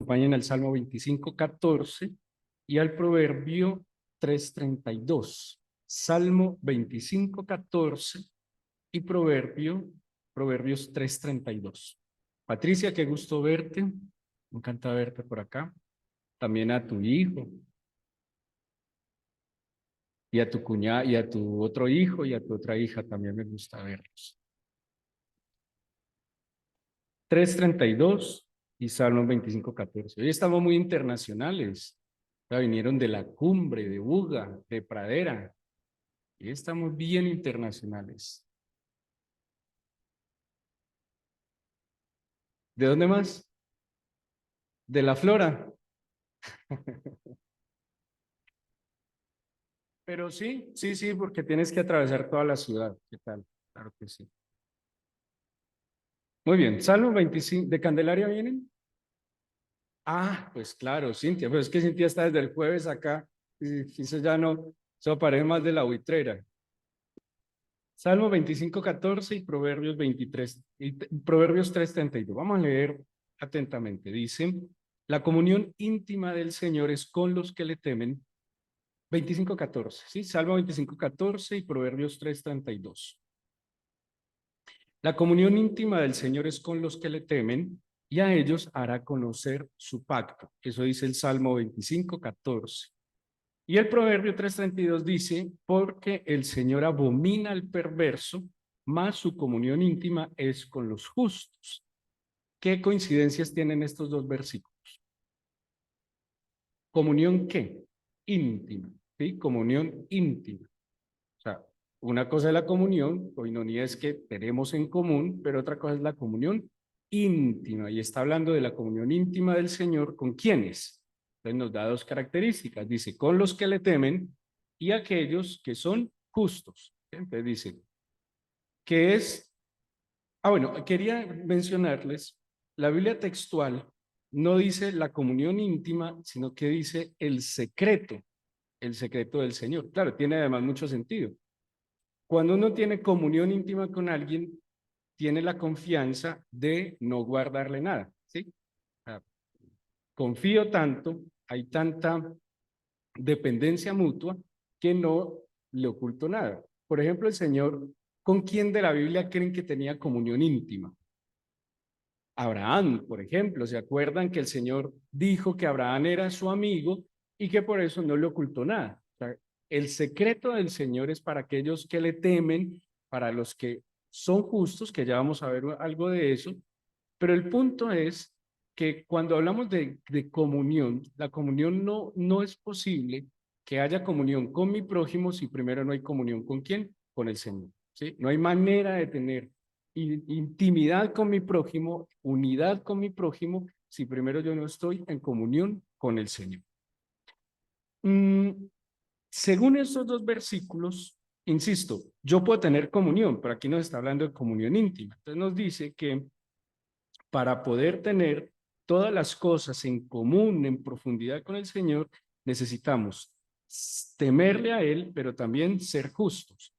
acompañen al Salmo 25:14 y al Proverbio 3:32. Salmo 25:14 y Proverbios 3:32. Patricia, qué gusto verte. Me encanta verte por acá. También a tu hijo y a tu cuñada y a tu otro hijo y a tu otra hija también me gusta verlos. 3:32 y Salmo 25:14. Hoy estamos muy internacionales. Ya vinieron de la cumbre, de Buga, de Pradera. Y estamos bien internacionales. ¿De dónde más? De la Flora. Pero sí, sí, sí, porque tienes que atravesar toda la ciudad. ¿Qué tal? Claro que sí. Muy bien, Salmo 25, ¿de Candelaria vienen? Ah, pues claro, Cintia, pero es que Cintia está desde el jueves acá, y eso ya no, eso parece más de la buitrera. Salmo 25:14 y Proverbios 23, y Proverbios 3:32. Vamos a leer atentamente. Dice, la comunión íntima del Señor es con los que le temen. 25:14, ¿sí? Salmo 25:14 y Proverbios 3:32. La comunión íntima del Señor es con los que le temen y a ellos hará conocer su pacto. Eso dice el Salmo 25:14. Y el Proverbio 3:32 dice, porque el Señor abomina al perverso, mas su comunión íntima es con los justos. ¿Qué coincidencias tienen estos dos versículos? ¿Comunión qué? Íntima, ¿sí? Comunión íntima. O sea, una cosa es la comunión, koinonía es que tenemos en común, pero otra cosa es la comunión íntima. Y está hablando de la comunión íntima del Señor, ¿con quiénes? Entonces nos da dos características. Dice, con los que le temen y aquellos que son justos. Entonces dice, que es... Ah, bueno, quería mencionarles, la Biblia textual no dice la comunión íntima, sino que dice el secreto del Señor. Claro, tiene además mucho sentido. Cuando uno tiene comunión íntima con alguien, tiene la confianza de no guardarle nada, ¿sí? O sea, confío tanto, hay tanta dependencia mutua que no le oculto nada. Por ejemplo, el Señor, ¿con quién de la Biblia creen que tenía comunión íntima? Abraham, por ejemplo, ¿se acuerdan que el Señor dijo que Abraham era su amigo y que por eso no le ocultó nada? O sea, el secreto del Señor es para aquellos que le temen, para los que son justos, que ya vamos a ver algo de eso, pero el punto es que cuando hablamos de comunión, la comunión no es posible que haya comunión con mi prójimo si primero no hay comunión con quién, con el Señor, ¿sí? No hay manera de tener intimidad con mi prójimo, unidad con mi prójimo, si primero yo no estoy en comunión con el Señor. Según estos dos versículos, insisto, yo puedo tener comunión, pero aquí nos está hablando de comunión íntima. Entonces nos dice que para poder tener todas las cosas en común, en profundidad con el Señor, necesitamos temerle a Él, pero también ser justos.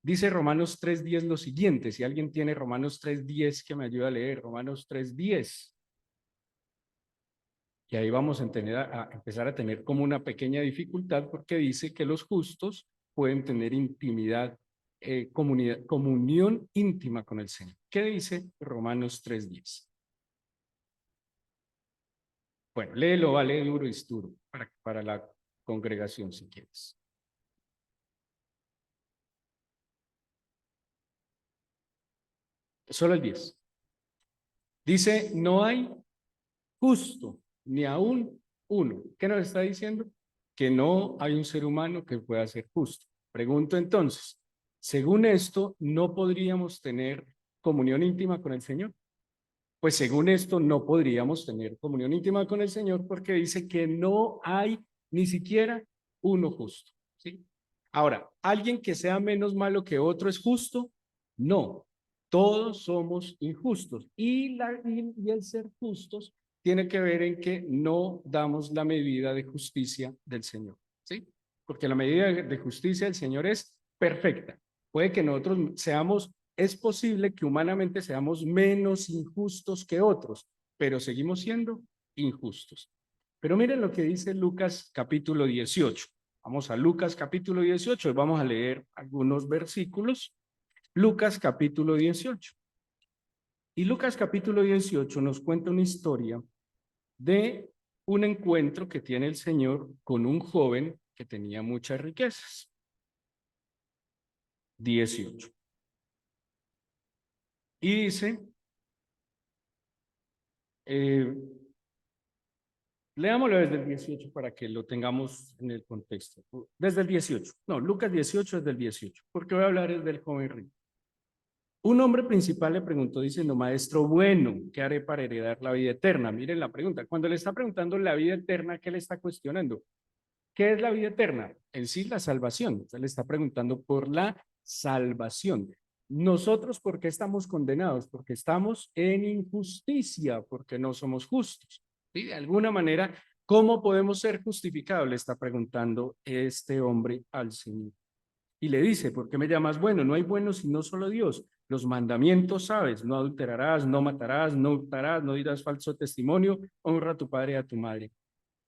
Dice Romanos 3:10 lo siguiente, si alguien tiene Romanos 3:10 que me ayuda a leer, Romanos 3:10. Y ahí vamos a empezar a tener como una pequeña dificultad porque dice que los justos pueden tener intimidad, comunión íntima con el Señor. ¿Qué dice Romanos 3:10? Bueno, léelo, vale duro y duro para la congregación si quieres. Solo el 10. Dice, no hay justo, ni aún uno. ¿Qué nos está diciendo? Que no hay un ser humano que pueda ser justo. Pregunto entonces, según esto, ¿no podríamos tener comunión íntima con el Señor? Pues según esto, no podríamos tener comunión íntima con el Señor porque dice que no hay ni siquiera uno justo, ¿sí? Ahora, ¿alguien que sea menos malo que otro es justo? No, todos somos injustos y el ser justos tiene que ver en que no damos la medida de justicia del Señor, ¿sí? Porque la medida de justicia del Señor es perfecta. Puede que nosotros seamos, es posible que humanamente seamos menos injustos que otros, pero seguimos siendo injustos. Pero miren lo que dice Lucas capítulo 18. Vamos a Lucas capítulo 18 y vamos a leer algunos versículos. Lucas capítulo 18. Y Lucas capítulo 18 nos cuenta una historia de un encuentro que tiene el Señor con un joven que tenía muchas riquezas. 18. Y dice, leámoslo desde el 18 para que lo tengamos en el contexto. Desde el 18. No, Lucas 18 es del 18, porque voy a hablar del joven rico. Un hombre principal le preguntó diciendo, maestro bueno, ¿qué haré para heredar la vida eterna? Miren la pregunta. Cuando le está preguntando la vida eterna, ¿qué le está cuestionando? ¿Qué es la vida eterna? En sí, la salvación. Se le está preguntando por la salvación. Nosotros, ¿por qué estamos condenados? Porque estamos en injusticia, porque no somos justos. ¿Sí? De alguna manera, ¿cómo podemos ser justificados? Le está preguntando este hombre al Señor. Y le dice, ¿por qué me llamas bueno? No hay bueno sino solo Dios. Los mandamientos sabes, no adulterarás, no matarás, no hurtarás, no dirás falso testimonio, honra a tu padre y a tu madre.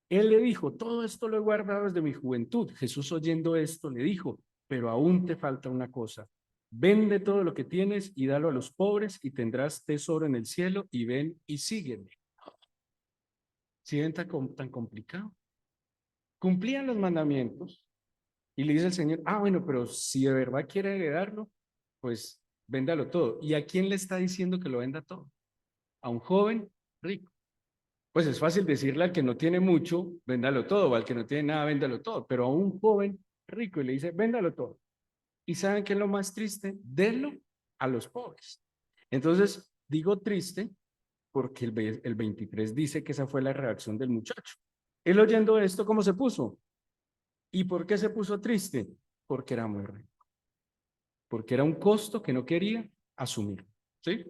Él le dijo, todo esto lo he guardado desde mi juventud. Jesús oyendo esto le dijo, pero aún te falta una cosa. Vende todo lo que tienes y dalo a los pobres y tendrás tesoro en el cielo y ven y sígueme. ¿Sí ven tan complicado? Cumplían los mandamientos y le dice el Señor, bueno, pero si de verdad quiere heredarlo, pues véndalo todo. ¿Y a quién le está diciendo que lo venda todo? A un joven rico. Pues es fácil decirle al que no tiene mucho, véndalo todo, o al que no tiene nada, véndalo todo, pero a un joven rico y le dice, véndalo todo. ¿Y saben qué es lo más triste? Denlo a los pobres. Entonces, digo triste porque el 23 dice que esa fue la reacción del muchacho. Él oyendo esto, ¿cómo se puso? ¿Y por qué se puso triste? Porque era muy rico. Porque era un costo que no quería asumir. ¿Sí?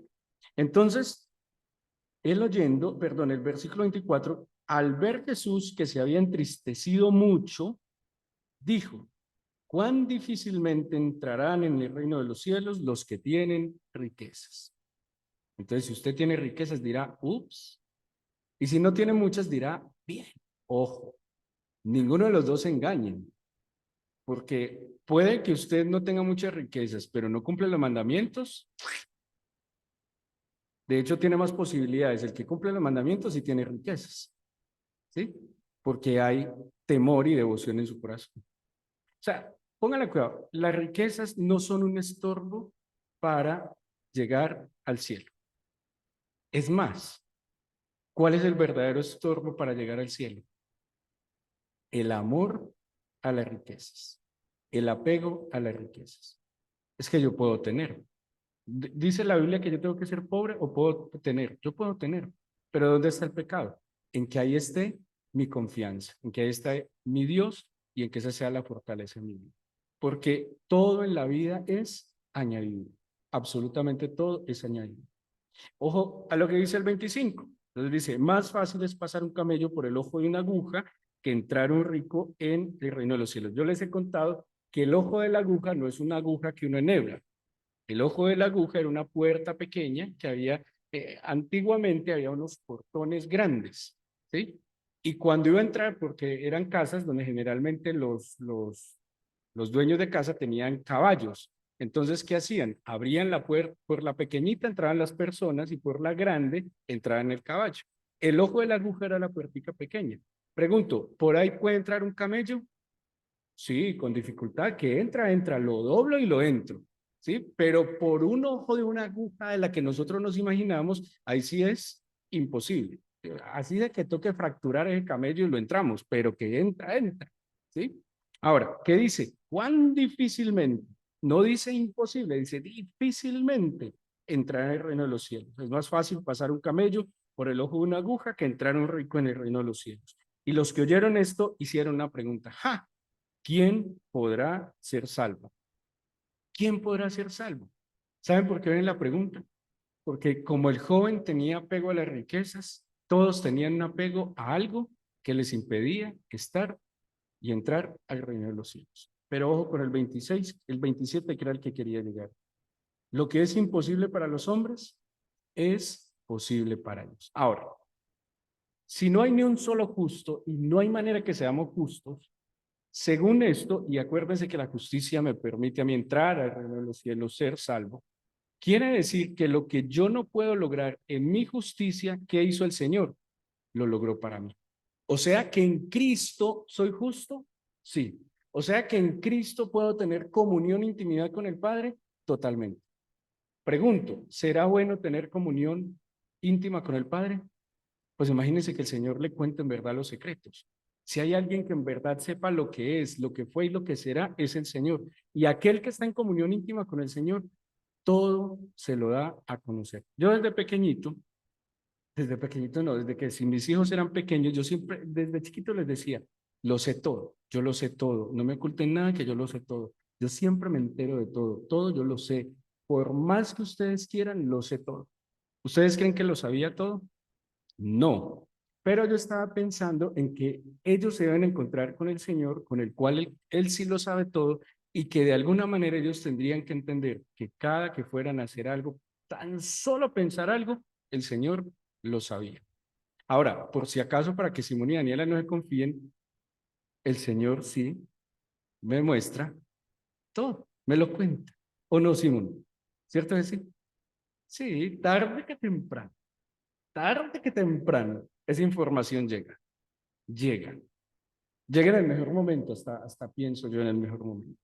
Entonces, él oyendo, perdón, el versículo 24, al ver Jesús que se había entristecido mucho, dijo, cuán difícilmente entrarán en el reino de los cielos los que tienen riquezas. Entonces, si usted tiene riquezas, dirá, ups. Y si no tiene muchas, dirá, bien. Ojo, ninguno de los dos se engañen, porque puede que usted no tenga muchas riquezas, pero no cumple los mandamientos. De hecho, tiene más posibilidades el que cumple los mandamientos y tiene riquezas. ¿Sí? Porque hay temor y devoción en su corazón. O sea, pónganle cuidado, las riquezas no son un estorbo para llegar al cielo. Es más, ¿cuál es el verdadero estorbo para llegar al cielo? El amor a las riquezas, el apego a las riquezas. Es que yo puedo tener. Dice la Biblia que yo tengo que ser pobre o puedo tener. Yo puedo tener, pero ¿dónde está el pecado? En que ahí esté mi confianza, en que ahí está mi Dios y en que esa sea la fortaleza en mi vida. Porque todo en la vida es añadido. Absolutamente todo es añadido. Ojo a lo que dice el 25. Entonces dice, más fácil es pasar un camello por el ojo de una aguja que entrar un rico en el reino de los cielos. Yo les he contado que el ojo de la aguja no es una aguja que uno enhebra. El ojo de la aguja era una puerta pequeña que había, antiguamente había unos portones grandes, ¿sí? Y cuando iba a entrar, porque eran casas donde generalmente los dueños de casa tenían caballos. Entonces, ¿qué hacían? Abrían la puerta, por la pequeñita entraban las personas y por la grande entraban el caballo. El ojo de la aguja era la puertica pequeña. Pregunto, ¿por ahí puede entrar un camello? Sí, con dificultad, que entra, lo doblo y lo entro, ¿sí? Pero por un ojo de una aguja de la que nosotros nos imaginamos, ahí sí es imposible. Así de que toque fracturar el camello y lo entramos, pero que entra, ¿sí? Ahora, ¿qué dice? ¿Cuán difícilmente? No dice imposible, dice difícilmente entrar en el reino de los cielos. Es más fácil pasar un camello por el ojo de una aguja que entrar un rico en el reino de los cielos. Y los que oyeron esto hicieron una pregunta. ¡Ja! ¿Quién podrá ser salvo? ¿Quién podrá ser salvo? ¿Saben por qué viene la pregunta? Porque como el joven tenía apego a las riquezas, todos tenían un apego a algo que les impedía estar y entrar al reino de los cielos. Pero ojo con el 26, el 27 que era el que quería llegar. Lo que es imposible para los hombres es posible para ellos. Ahora, Si no hay ni un solo justo y no hay manera que seamos justos, según esto, y acuérdense que la justicia me permite a mí entrar al reino de los cielos, ser salvo, quiere decir que lo que yo no puedo lograr en mi justicia, ¿qué hizo el Señor? Lo logró para mí. O sea que en Cristo soy justo, sí. O sea que en Cristo puedo tener comunión, intimidad con el Padre, totalmente. Pregunto, ¿será bueno tener comunión íntima con el Padre? Pues imagínense que el Señor le cuente en verdad los secretos. Si hay alguien que en verdad sepa lo que es, lo que fue y lo que será, es el Señor. Y aquel que está en comunión íntima con el Señor, todo se lo da a conocer. Yo desde pequeñito no, desde que si mis hijos eran pequeños, yo siempre, desde chiquito les decía, lo sé todo, yo lo sé todo, no me oculten nada que yo lo sé todo. Yo siempre me entero de todo, todo yo lo sé. Por más que ustedes quieran, lo sé todo. ¿Ustedes creen que lo sabía todo? No, pero yo estaba pensando en que ellos se deben encontrar con el Señor, con el cual él sí lo sabe todo, y que de alguna manera ellos tendrían que entender que cada que fueran a hacer algo, tan solo pensar algo, el Señor lo sabía. Ahora, por si acaso, para que Simón y Daniela no se confíen, el Señor sí me muestra todo, me lo cuenta. ¿O no, Simón? ¿Cierto que sí? Sí, tarde que temprano, esa información llega. Llega. Llega en el mejor momento, hasta pienso yo en el mejor momento.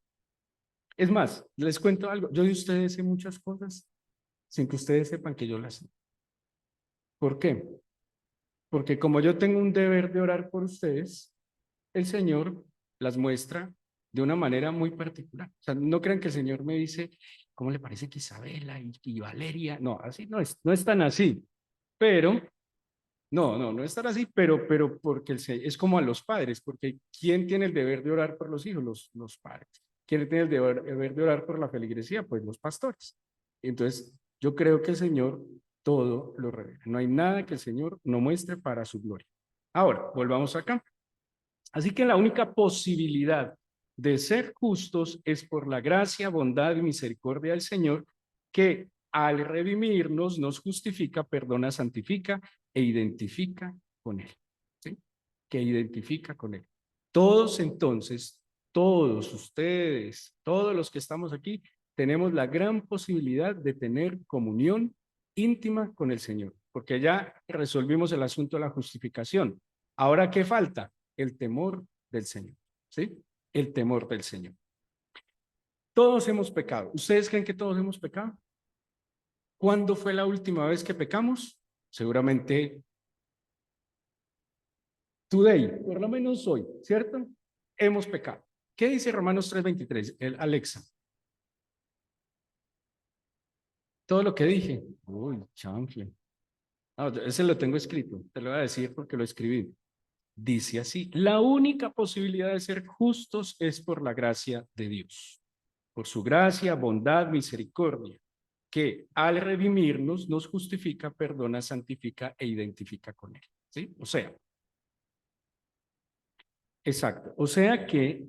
Es más, les cuento algo. Yo de ustedes sé muchas cosas sin que ustedes sepan que yo las sé. ¿Por qué? Porque como yo tengo un deber de orar por ustedes, el Señor las muestra de una manera muy particular. O sea, no crean que el Señor me dice, ¿cómo le parece que Isabela y Valeria? No, así no es tan así. Pero no es tan así, pero porque es como a los padres, porque ¿quién tiene el deber de orar por los hijos? Los padres. ¿Quién tiene el deber de orar por la feligresía? Pues los pastores. Entonces, yo creo que el Señor todo lo revela. No hay nada que el Señor no muestre para su gloria. Ahora, volvamos acá. Así que la única posibilidad de ser justos es por la gracia, bondad y misericordia del Señor, que al redimirnos nos justifica, perdona, santifica e identifica con Él. ¿Sí? Que identifica con Él. Todos entonces, todos ustedes, todos los que estamos aquí, tenemos la gran posibilidad de tener comunión íntima con el Señor, porque ya resolvimos el asunto de la justificación. Ahora, ¿qué falta? El temor del Señor, ¿sí? El temor del Señor. Todos hemos pecado. ¿Ustedes creen que todos hemos pecado? ¿Cuándo fue la última vez que pecamos? Seguramente today, por lo menos hoy, ¿cierto? Hemos pecado. ¿Qué dice Romanos 3:23? El Alexa. Todo lo que dije. Uy, chanfle. Ah, ese lo tengo escrito. Te lo voy a decir porque lo escribí. Dice así, la única posibilidad de ser justos es por la gracia de Dios, por su gracia, bondad, misericordia, que al redimirnos nos justifica, perdona, santifica e identifica con Él. ¿Sí? O sea, exacto. O sea que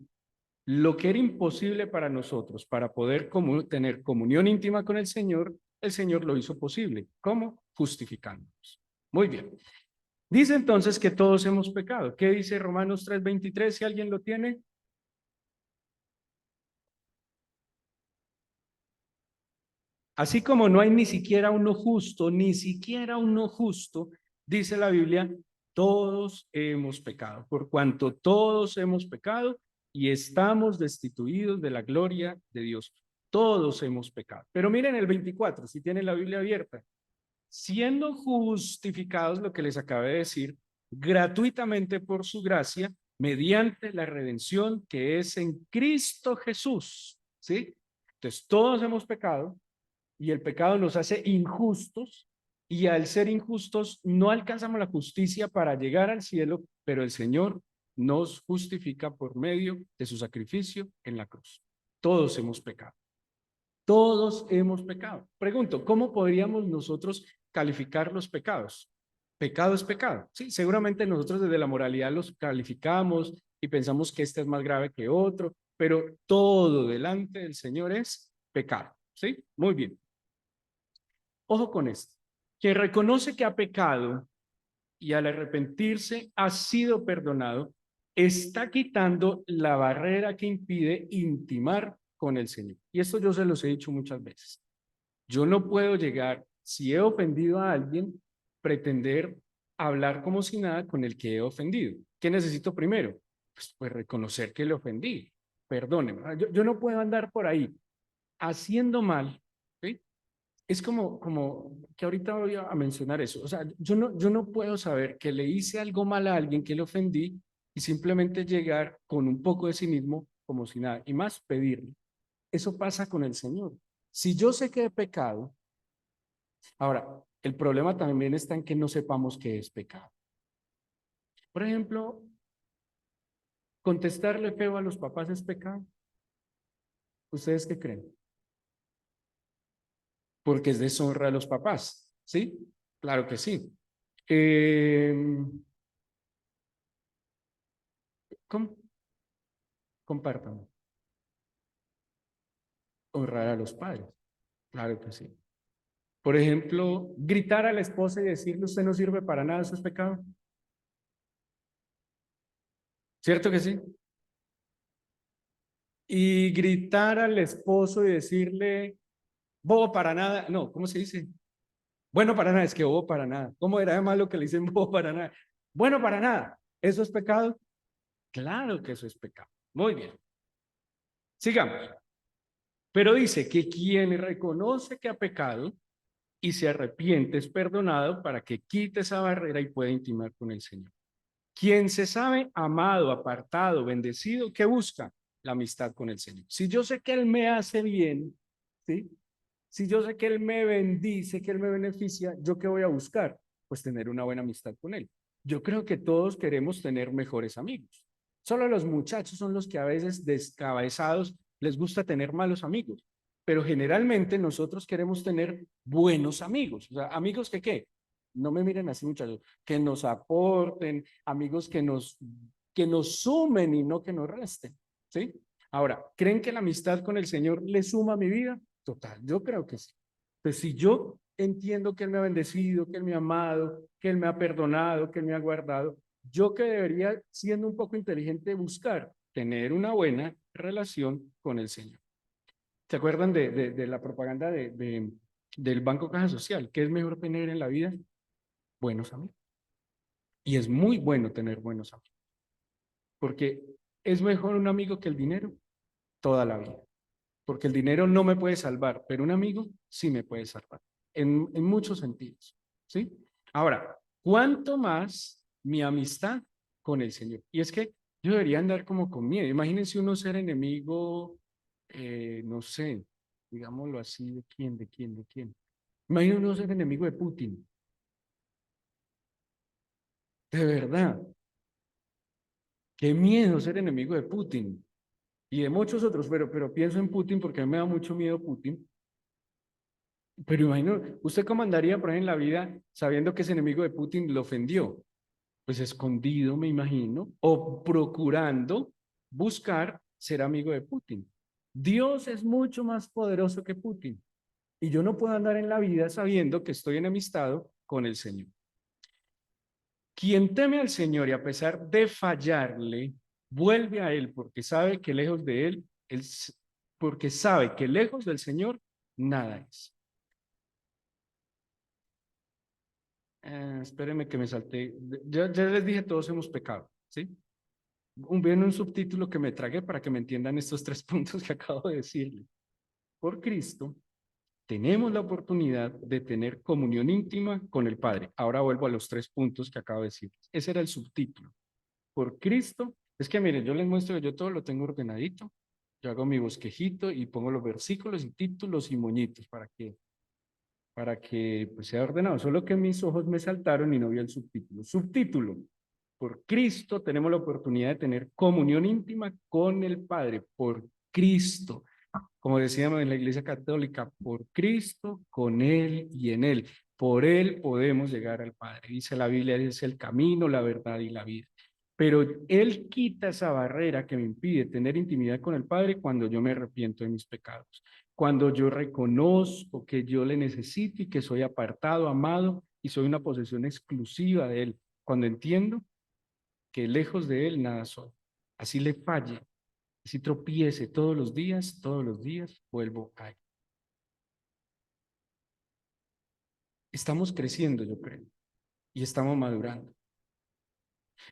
lo que era imposible para nosotros, para poder tener comunión íntima con el Señor lo hizo posible. ¿Cómo? Justificándonos. Muy bien. Dice entonces que todos hemos pecado. ¿Qué dice Romanos 3:23? Si alguien lo tiene. Así como no hay ni siquiera uno justo, ni siquiera uno justo, dice la Biblia, todos hemos pecado, por cuanto todos hemos pecado y estamos destituidos de la gloria de Dios. Todos hemos pecado. Pero miren el 24, si tienen la Biblia abierta, siendo justificados, lo que les acabé de decir, gratuitamente por su gracia, mediante la redención que es en Cristo Jesús. ¿Sí? Entonces, todos hemos pecado y el pecado nos hace injustos y al ser injustos no alcanzamos la justicia para llegar al cielo, pero el Señor nos justifica por medio de su sacrificio en la cruz. Todos hemos pecado. Todos hemos pecado. Pregunto, ¿cómo podríamos nosotros calificar los pecados? Pecado es pecado. Sí, seguramente nosotros desde la moralidad los calificamos y pensamos que este es más grave que otro, pero todo delante del Señor es pecado. ¿Sí? Muy bien. Ojo con esto. Que reconoce que ha pecado y al arrepentirse ha sido perdonado, está quitando la barrera que impide intimar con el Señor. Y esto yo se los he dicho muchas veces. Yo no puedo llegar, si he ofendido a alguien, pretender hablar como si nada con el que he ofendido. ¿Qué necesito primero? Pues reconocer que le ofendí. Perdóneme. Yo no puedo andar por ahí haciendo mal, ¿sí? Es como que ahorita voy a mencionar eso. O sea, yo no puedo saber que le hice algo mal a alguien, que le ofendí, y simplemente llegar con un poco de cinismo como si nada, y más pedirle. Eso pasa con el Señor. Si yo sé que he pecado, ahora, el problema también está en que no sepamos qué es pecado. Por ejemplo, contestarle feo a los papás es pecado. ¿Ustedes qué creen? Porque es deshonra a los papás, ¿sí? Claro que sí. Eh, ¿Cómo? Compártanlo. Honrar a los padres, claro que sí. Por ejemplo, gritar a la esposa y decirle usted no sirve para nada, eso es pecado. ¿Cierto que sí? Y gritar al esposo y decirle bobo para nada, no, ¿cómo se dice? Bueno para nada, es que bobo para nada. ¿Cómo era de malo que le dicen bobo para nada? Bueno para nada, ¿eso es pecado? Claro que eso es pecado. Muy bien, sigamos. Pero dice que quien reconoce que ha pecado y se arrepiente es perdonado para que quite esa barrera y pueda intimar con el Señor. Quien se sabe amado, apartado, bendecido, ¿qué busca? La amistad con el Señor. Si yo sé que Él me hace bien, ¿sí? Si yo sé que Él me bendice, que Él me beneficia, ¿yo qué voy a buscar? Pues tener una buena amistad con Él. Yo creo que todos queremos tener mejores amigos. Solo los muchachos son los que a veces descabezados les gusta tener malos amigos. Pero generalmente nosotros queremos tener buenos amigos. O sea, amigos que ¿qué? No me miren así, muchachos, que nos aporten, amigos que nos sumen y no que nos resten, ¿sí? Ahora, ¿creen que la amistad con el Señor le suma a mi vida? Total, yo creo que sí. Pues si yo entiendo que Él me ha bendecido, que Él me ha amado, que Él me ha perdonado, que Él me ha guardado, yo que debería, siendo un poco inteligente, buscar tener una buena relación con el Señor. ¿Se acuerdan de la propaganda del Banco Caja Social? ¿Qué es mejor tener en la vida? Buenos amigos. Y es muy bueno tener buenos amigos, porque es mejor un amigo que el dinero toda la vida, porque el dinero no me puede salvar, pero un amigo sí me puede salvar, en muchos sentidos, ¿sí? Ahora, ¿cuánto más mi amistad con el Señor? Y es que yo debería andar como con miedo. Imagínense uno ser enemigo, no sé, digámoslo así, ¿de quién, de quién, de quién? Imagínense uno ser enemigo de Putin, de verdad. Qué miedo ser enemigo de Putin y de muchos otros, pero pienso en Putin porque a mí me da mucho miedo Putin. Pero imagino, ¿usted cómo andaría por ahí en la vida sabiendo que ese enemigo de Putin lo ofendió? Pues escondido, me imagino, o procurando buscar ser amigo de Putin. Dios es mucho más poderoso que Putin y yo no puedo andar en la vida sabiendo que estoy enemistado con el Señor. Quien teme al Señor y a pesar de fallarle, vuelve a Él porque sabe que lejos de Él, porque sabe que lejos del Señor nada es. Espérenme que me salté. Ya les dije, todos hemos pecado, ¿sí? Viene un subtítulo que me tragué para que me entiendan estos tres puntos que acabo de decirle. Por Cristo, tenemos la oportunidad de tener comunión íntima con el Padre. Ahora vuelvo a los tres puntos que acabo de decir. Ese era el subtítulo. Por Cristo, es que miren, yo les muestro que yo todo lo tengo ordenadito. Yo hago mi bosquejito y pongo los versículos y títulos y moñitos para que pues, sea ordenado. Solo que mis ojos me saltaron y no vi el subtítulo. Subtítulo. Por Cristo tenemos la oportunidad de tener comunión íntima con el Padre. Por Cristo. Como decíamos en la Iglesia Católica, por Cristo, con Él y en Él. Por Él podemos llegar al Padre. Dice la Biblia, es el camino, la verdad y la vida. Pero Él quita esa barrera que me impide tener intimidad con el Padre cuando yo me arrepiento de mis pecados. Cuando yo reconozco que yo le necesito y que soy apartado, amado y soy una posesión exclusiva de Él. cuando entiendo que lejos de Él nada soy. Así le falle, así tropiece todos los días vuelvo a Él. Estamos creciendo, yo creo, y estamos madurando.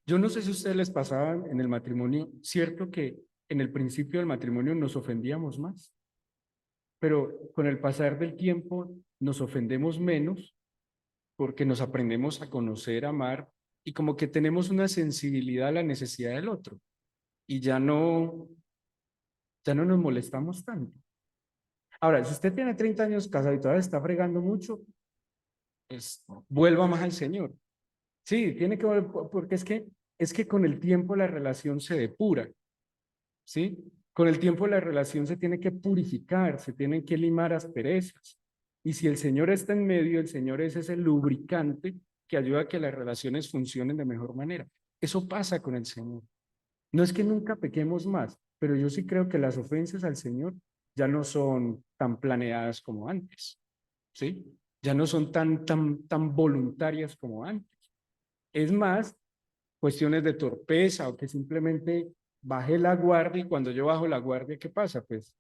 Yo no sé si a ustedes les pasaba en el matrimonio, cierto que en el principio del matrimonio nos ofendíamos más, pero con el pasar del tiempo nos ofendemos menos porque nos aprendemos a conocer, a amar y como que tenemos una sensibilidad a la necesidad del otro y ya no nos molestamos tanto. Ahora, si usted tiene 30 años casado y todavía está fregando mucho, pues vuelva más al Señor. Sí, tiene que volver, porque es que con el tiempo la relación se depura, ¿sí? Con el tiempo la relación se tiene que purificar, se tienen que limar asperezas. Y si el Señor está en medio, el Señor es ese lubricante que ayuda a que las relaciones funcionen de mejor manera. Eso pasa con el Señor. No es que nunca pequemos más, pero yo sí creo que las ofensas al Señor ya no son tan planeadas como antes, ¿sí? Ya no son tan voluntarias como antes. Es más, cuestiones de torpeza o que simplemente bajé la guardia y cuando yo bajo la guardia, ¿qué pasa? Pues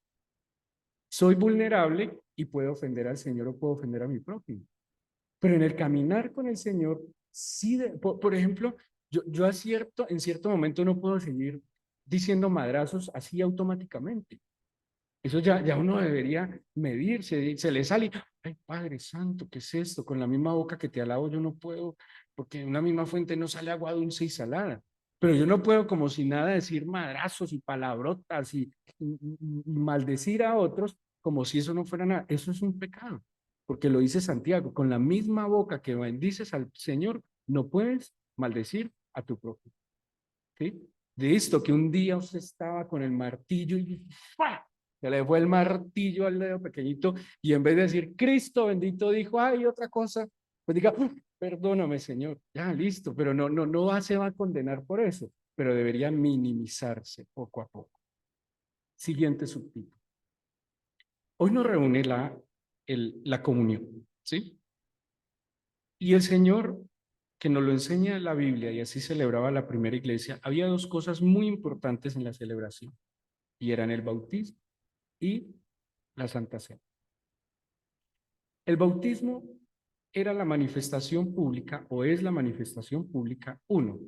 soy vulnerable y puedo ofender al Señor o puedo ofender a mi prójimo. Pero en el caminar con el Señor, sí, por ejemplo, yo en cierto momento no puedo seguir diciendo madrazos así automáticamente. Eso ya uno debería medirse, se le sale, ay Padre Santo, ¿qué es esto? Con la misma boca que te alabo yo no puedo, porque en una misma fuente no sale agua dulce y salada. Pero yo no puedo como si nada decir madrazos y palabrotas y maldecir a otros como si eso no fuera nada. Eso es un pecado, porque lo dice Santiago, con la misma boca que bendices al Señor, no puedes maldecir a tu propio. ¿Sí? De esto que un día usted estaba con el martillo y ¡fua! Se le fue el martillo al dedo pequeñito y en vez de decir Cristo bendito dijo, ay, otra cosa, pues diga, perdóname Señor, ya listo, pero no se va a condenar por eso, pero debería minimizarse poco a poco. Siguiente subtítulo. Hoy nos reúne la comunión, ¿sí? Y el Señor, que nos lo enseña la Biblia y así celebraba la primera iglesia, había dos cosas muy importantes en la celebración y eran el bautismo y la Santa Cena. El bautismo era la manifestación pública o es la manifestación pública, uno,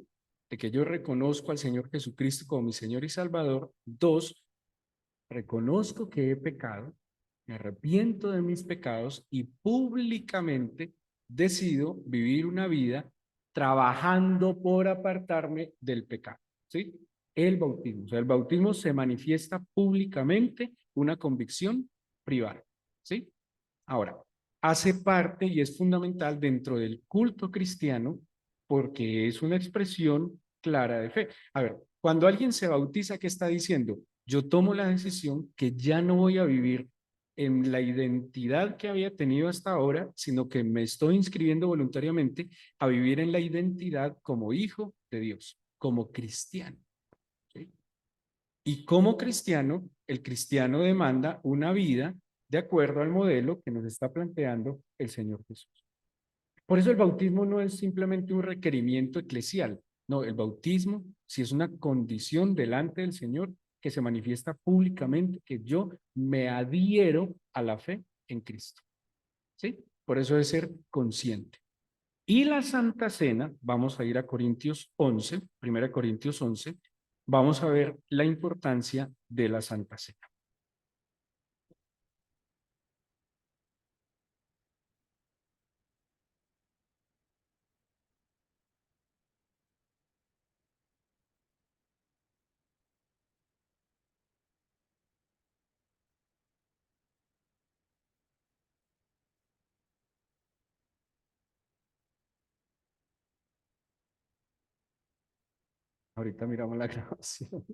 de que yo reconozco al Señor Jesucristo como mi Señor y Salvador. Dos, reconozco que he pecado, me arrepiento de mis pecados y públicamente decido vivir una vida trabajando por apartarme del pecado, ¿sí? El bautismo, o sea, el bautismo se manifiesta públicamente, una convicción privada, ¿sí? Ahora, hace parte y es fundamental dentro del culto cristiano porque es una expresión clara de fe. A ver, cuando alguien se bautiza, ¿qué está diciendo? Yo tomo la decisión que ya no voy a vivir en la identidad que había tenido hasta ahora, sino que me estoy inscribiendo voluntariamente a vivir en la identidad como hijo de Dios, como cristiano. ¿Sí? Y como cristiano, el cristiano demanda una vida de acuerdo al modelo que nos está planteando el Señor Jesús. Por eso el bautismo no es simplemente un requerimiento eclesial, no, el bautismo sí es una condición delante del Señor que se manifiesta públicamente, que yo me adhiero a la fe en Cristo. ¿Sí? Por eso es ser consciente. Y la Santa Cena, vamos a ir a Corintios 11, 1 Corintios 11, vamos a ver la importancia de la Santa Cena. Ahorita miramos la grabación.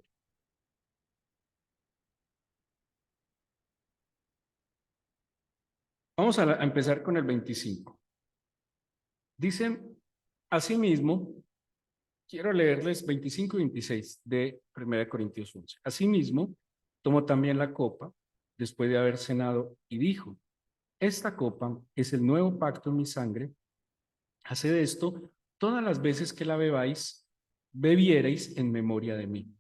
Vamos a empezar con el 25. Dicen, asimismo, quiero leerles 25 y 26 de 1 Corintios 11. Asimismo, tomó también la copa después de haber cenado y dijo, esta copa es el nuevo pacto en mi sangre. Haced esto todas las veces que la bebáis, bebierais en memoria de mí.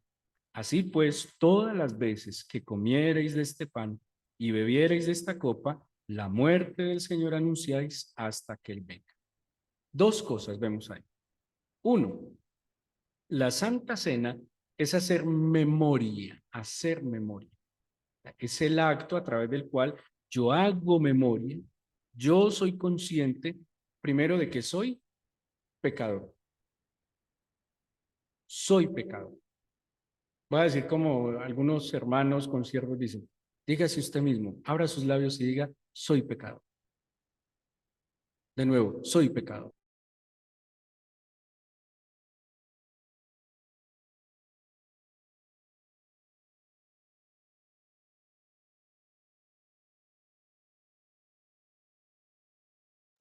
Así pues, todas las veces que comiereis de este pan y bebiereis de esta copa, la muerte del Señor anunciáis hasta que Él venga. Dos cosas vemos ahí. Uno, la Santa Cena es hacer memoria, hacer memoria. Es el acto a través del cual yo hago memoria, yo soy consciente, primero, de que soy pecador. Soy pecador. Voy a decir como algunos hermanos consiervos dicen, dígase usted mismo, abra sus labios y diga, soy pecador. De nuevo, soy pecador.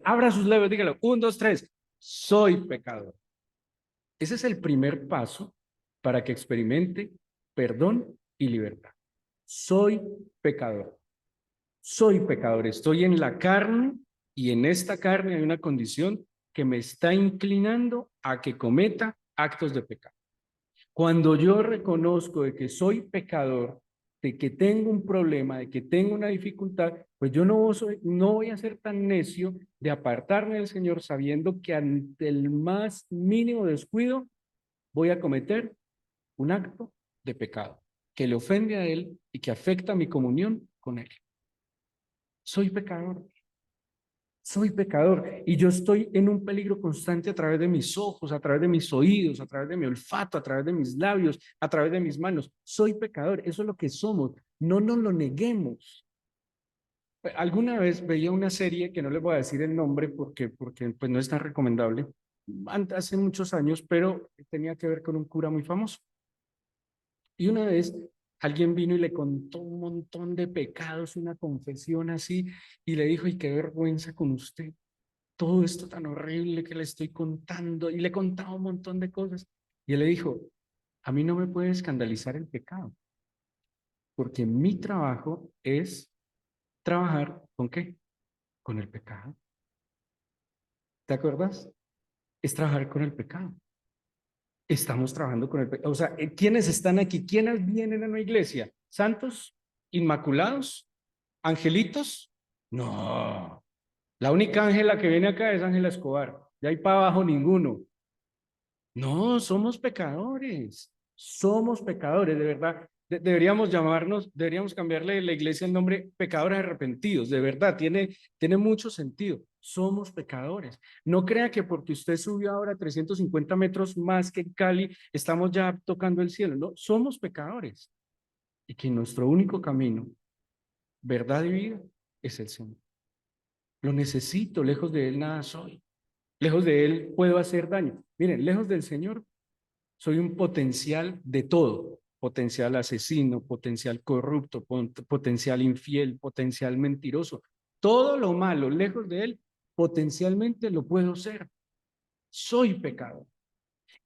Abra sus labios, dígalo, 1, 2, 3, soy pecador. Ese es el primer paso para que experimente perdón y libertad. Soy pecador. Soy pecador. Estoy en la carne y en esta carne hay una condición que me está inclinando a que cometa actos de pecado. Cuando yo reconozco de que soy pecador, de que tengo un problema, de que tengo una dificultad, pues yo no voy a ser tan necio de apartarme del Señor sabiendo que ante el más mínimo descuido voy a cometer un acto de pecado que le ofende a Él y que afecta mi comunión con Él. Soy pecador. Soy pecador y yo estoy en un peligro constante a través de mis ojos, a través de mis oídos, a través de mi olfato, a través de mis labios, a través de mis manos. Soy pecador, eso es lo que somos. No nos lo neguemos. Alguna vez veía una serie que no les voy a decir el nombre porque pues no es tan recomendable, hace muchos años, pero tenía que ver con un cura muy famoso. Y una vez alguien vino y le contó un montón de pecados, una confesión así, y le dijo, y qué vergüenza con usted, todo esto tan horrible que le estoy contando, y le contaba un montón de cosas. Y él le dijo, a mí no me puede escandalizar el pecado, porque mi trabajo es trabajar ¿con qué? Con el pecado. ¿Te acuerdas? Es trabajar con el pecado. Estamos trabajando con el pecado. O sea, ¿quiénes están aquí? ¿Quiénes vienen a una iglesia? ¿Santos? ¿Inmaculados? ¿Angelitos? No. La única ángela que viene acá es Ángela Escobar. De ahí para abajo ninguno. No, somos pecadores. Somos pecadores, de verdad. Deberíamos llamarnos, deberíamos cambiarle a la iglesia el nombre pecadores arrepentidos. De verdad, tiene mucho sentido. Somos pecadores. No crea que porque usted subió ahora 350 metros más que en Cali, estamos ya tocando el cielo. No, somos pecadores. Y que nuestro único camino, verdad y vida, es el Señor. Lo necesito, lejos de Él nada soy. Lejos de Él puedo hacer daño. Miren, lejos del Señor soy un potencial de todo. Potencial asesino, potencial corrupto, potencial infiel, potencial mentiroso. Todo lo malo, lejos de Él, potencialmente lo puedo ser. Soy pecador.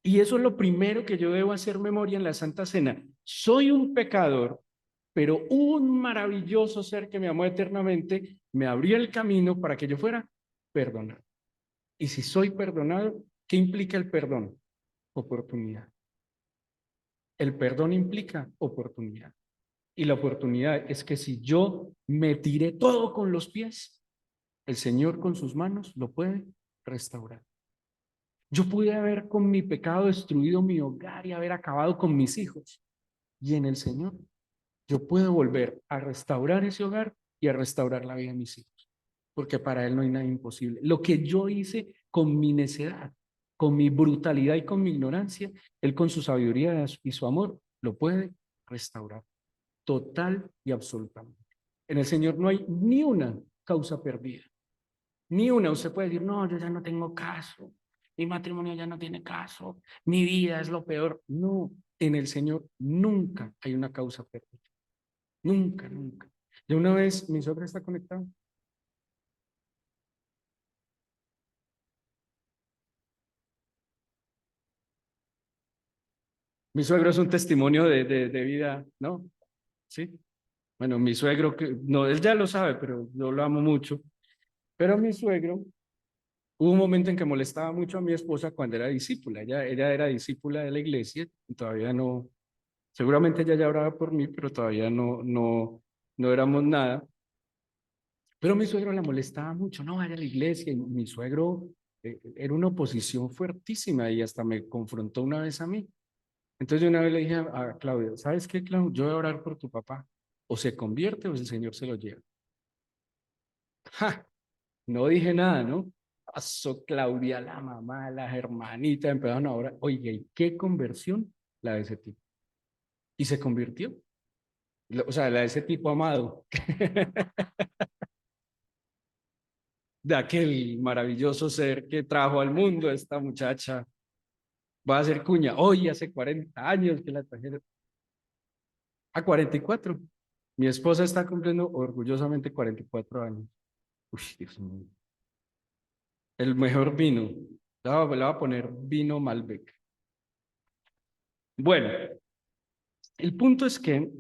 Y eso es lo primero que yo debo hacer memoria en la Santa Cena. Soy un pecador, pero un maravilloso ser que me amó eternamente me abrió el camino para que yo fuera perdonado. Y si soy perdonado, ¿qué implica el perdón? Oportunidad. El perdón implica oportunidad. Y la oportunidad es que si yo me tiré todo con los pies, el Señor con sus manos lo puede restaurar. Yo pude haber con mi pecado destruido mi hogar y haber acabado con mis hijos. Y en el Señor yo puedo volver a restaurar ese hogar y a restaurar la vida de mis hijos. Porque para Él no hay nada imposible. Lo que yo hice con mi necedad, con mi brutalidad y con mi ignorancia, Él con su sabiduría y su amor lo puede restaurar total y absolutamente. En el Señor no hay ni una causa perdida, ni una. Usted puede decir, no, yo ya no tengo caso, mi matrimonio ya no tiene caso, mi vida es lo peor. No, en el Señor nunca hay una causa perdida, nunca, nunca. De una vez, mi suegra está conectada. Mi suegro es un testimonio de vida, ¿no? Sí. Bueno, mi suegro, que no, él ya lo sabe, pero yo lo amo mucho. Pero mi suegro, Hubo un momento en que molestaba mucho a mi esposa cuando era discípula. Ella era discípula de la iglesia y todavía no, seguramente ella ya oraba por mí, pero todavía no éramos nada. Pero mi suegro la molestaba mucho, no vaya a la iglesia. Y mi suegro era una oposición fuertísima y hasta me confrontó una vez a mí. Entonces yo una vez le dije a Claudia, ¿sabes qué, Claudia? Yo voy a orar por tu papá. O se convierte o el Señor se lo lleva. ¡Ja! No dije nada, ¿no? Pasó Claudia, la mamá, las hermanitas, empezaron a orar. Oye, ¿y qué conversión la de ese tipo? Y se convirtió. O sea, la de ese tipo amado. De aquel maravilloso ser que trajo al mundo esta muchacha. Va a ser cuña. Hoy hace 40 años que la trajeron. A 44. Mi esposa está cumpliendo orgullosamente 44 años. Uy, Dios mío. El mejor vino. Le voy a poner vino Malbec. Bueno, el punto es que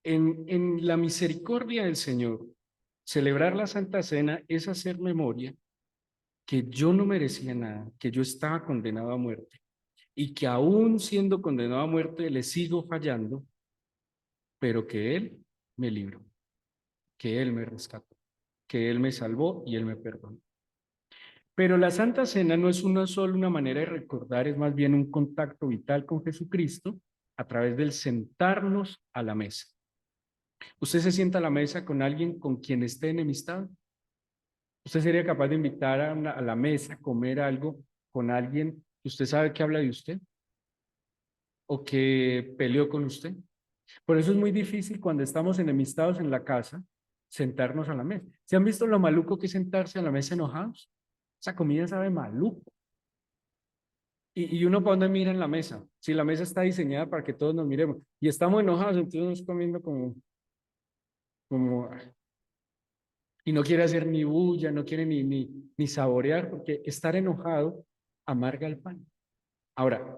en la misericordia del Señor, celebrar la Santa Cena es hacer memoria que yo no merecía nada, que yo estaba condenado a muerte y que aún siendo condenado a muerte le sigo fallando, pero que Él me libró, que Él me rescató, que Él me salvó y Él me perdonó. Pero la Santa Cena no es solo una manera de recordar, es más bien un contacto vital con Jesucristo a través del sentarnos a la mesa. ¿Usted se sienta a la mesa con alguien con quien esté enemistado? ¿Usted sería capaz de invitar a la mesa a comer algo con alguien que usted sabe que habla de usted o que peleó con usted? Por eso es muy difícil cuando estamos enemistados en la casa sentarnos a la mesa. ¿Se han visto lo maluco que es sentarse a la mesa enojados? Esa comida sabe maluco. Y uno para dónde mira en la mesa. Si la mesa está diseñada para que todos nos miremos y estamos enojados, entonces uno está comiendo como y no quiere hacer ni bulla, no quiere ni saborear, porque estar enojado amarga el pan. Ahora,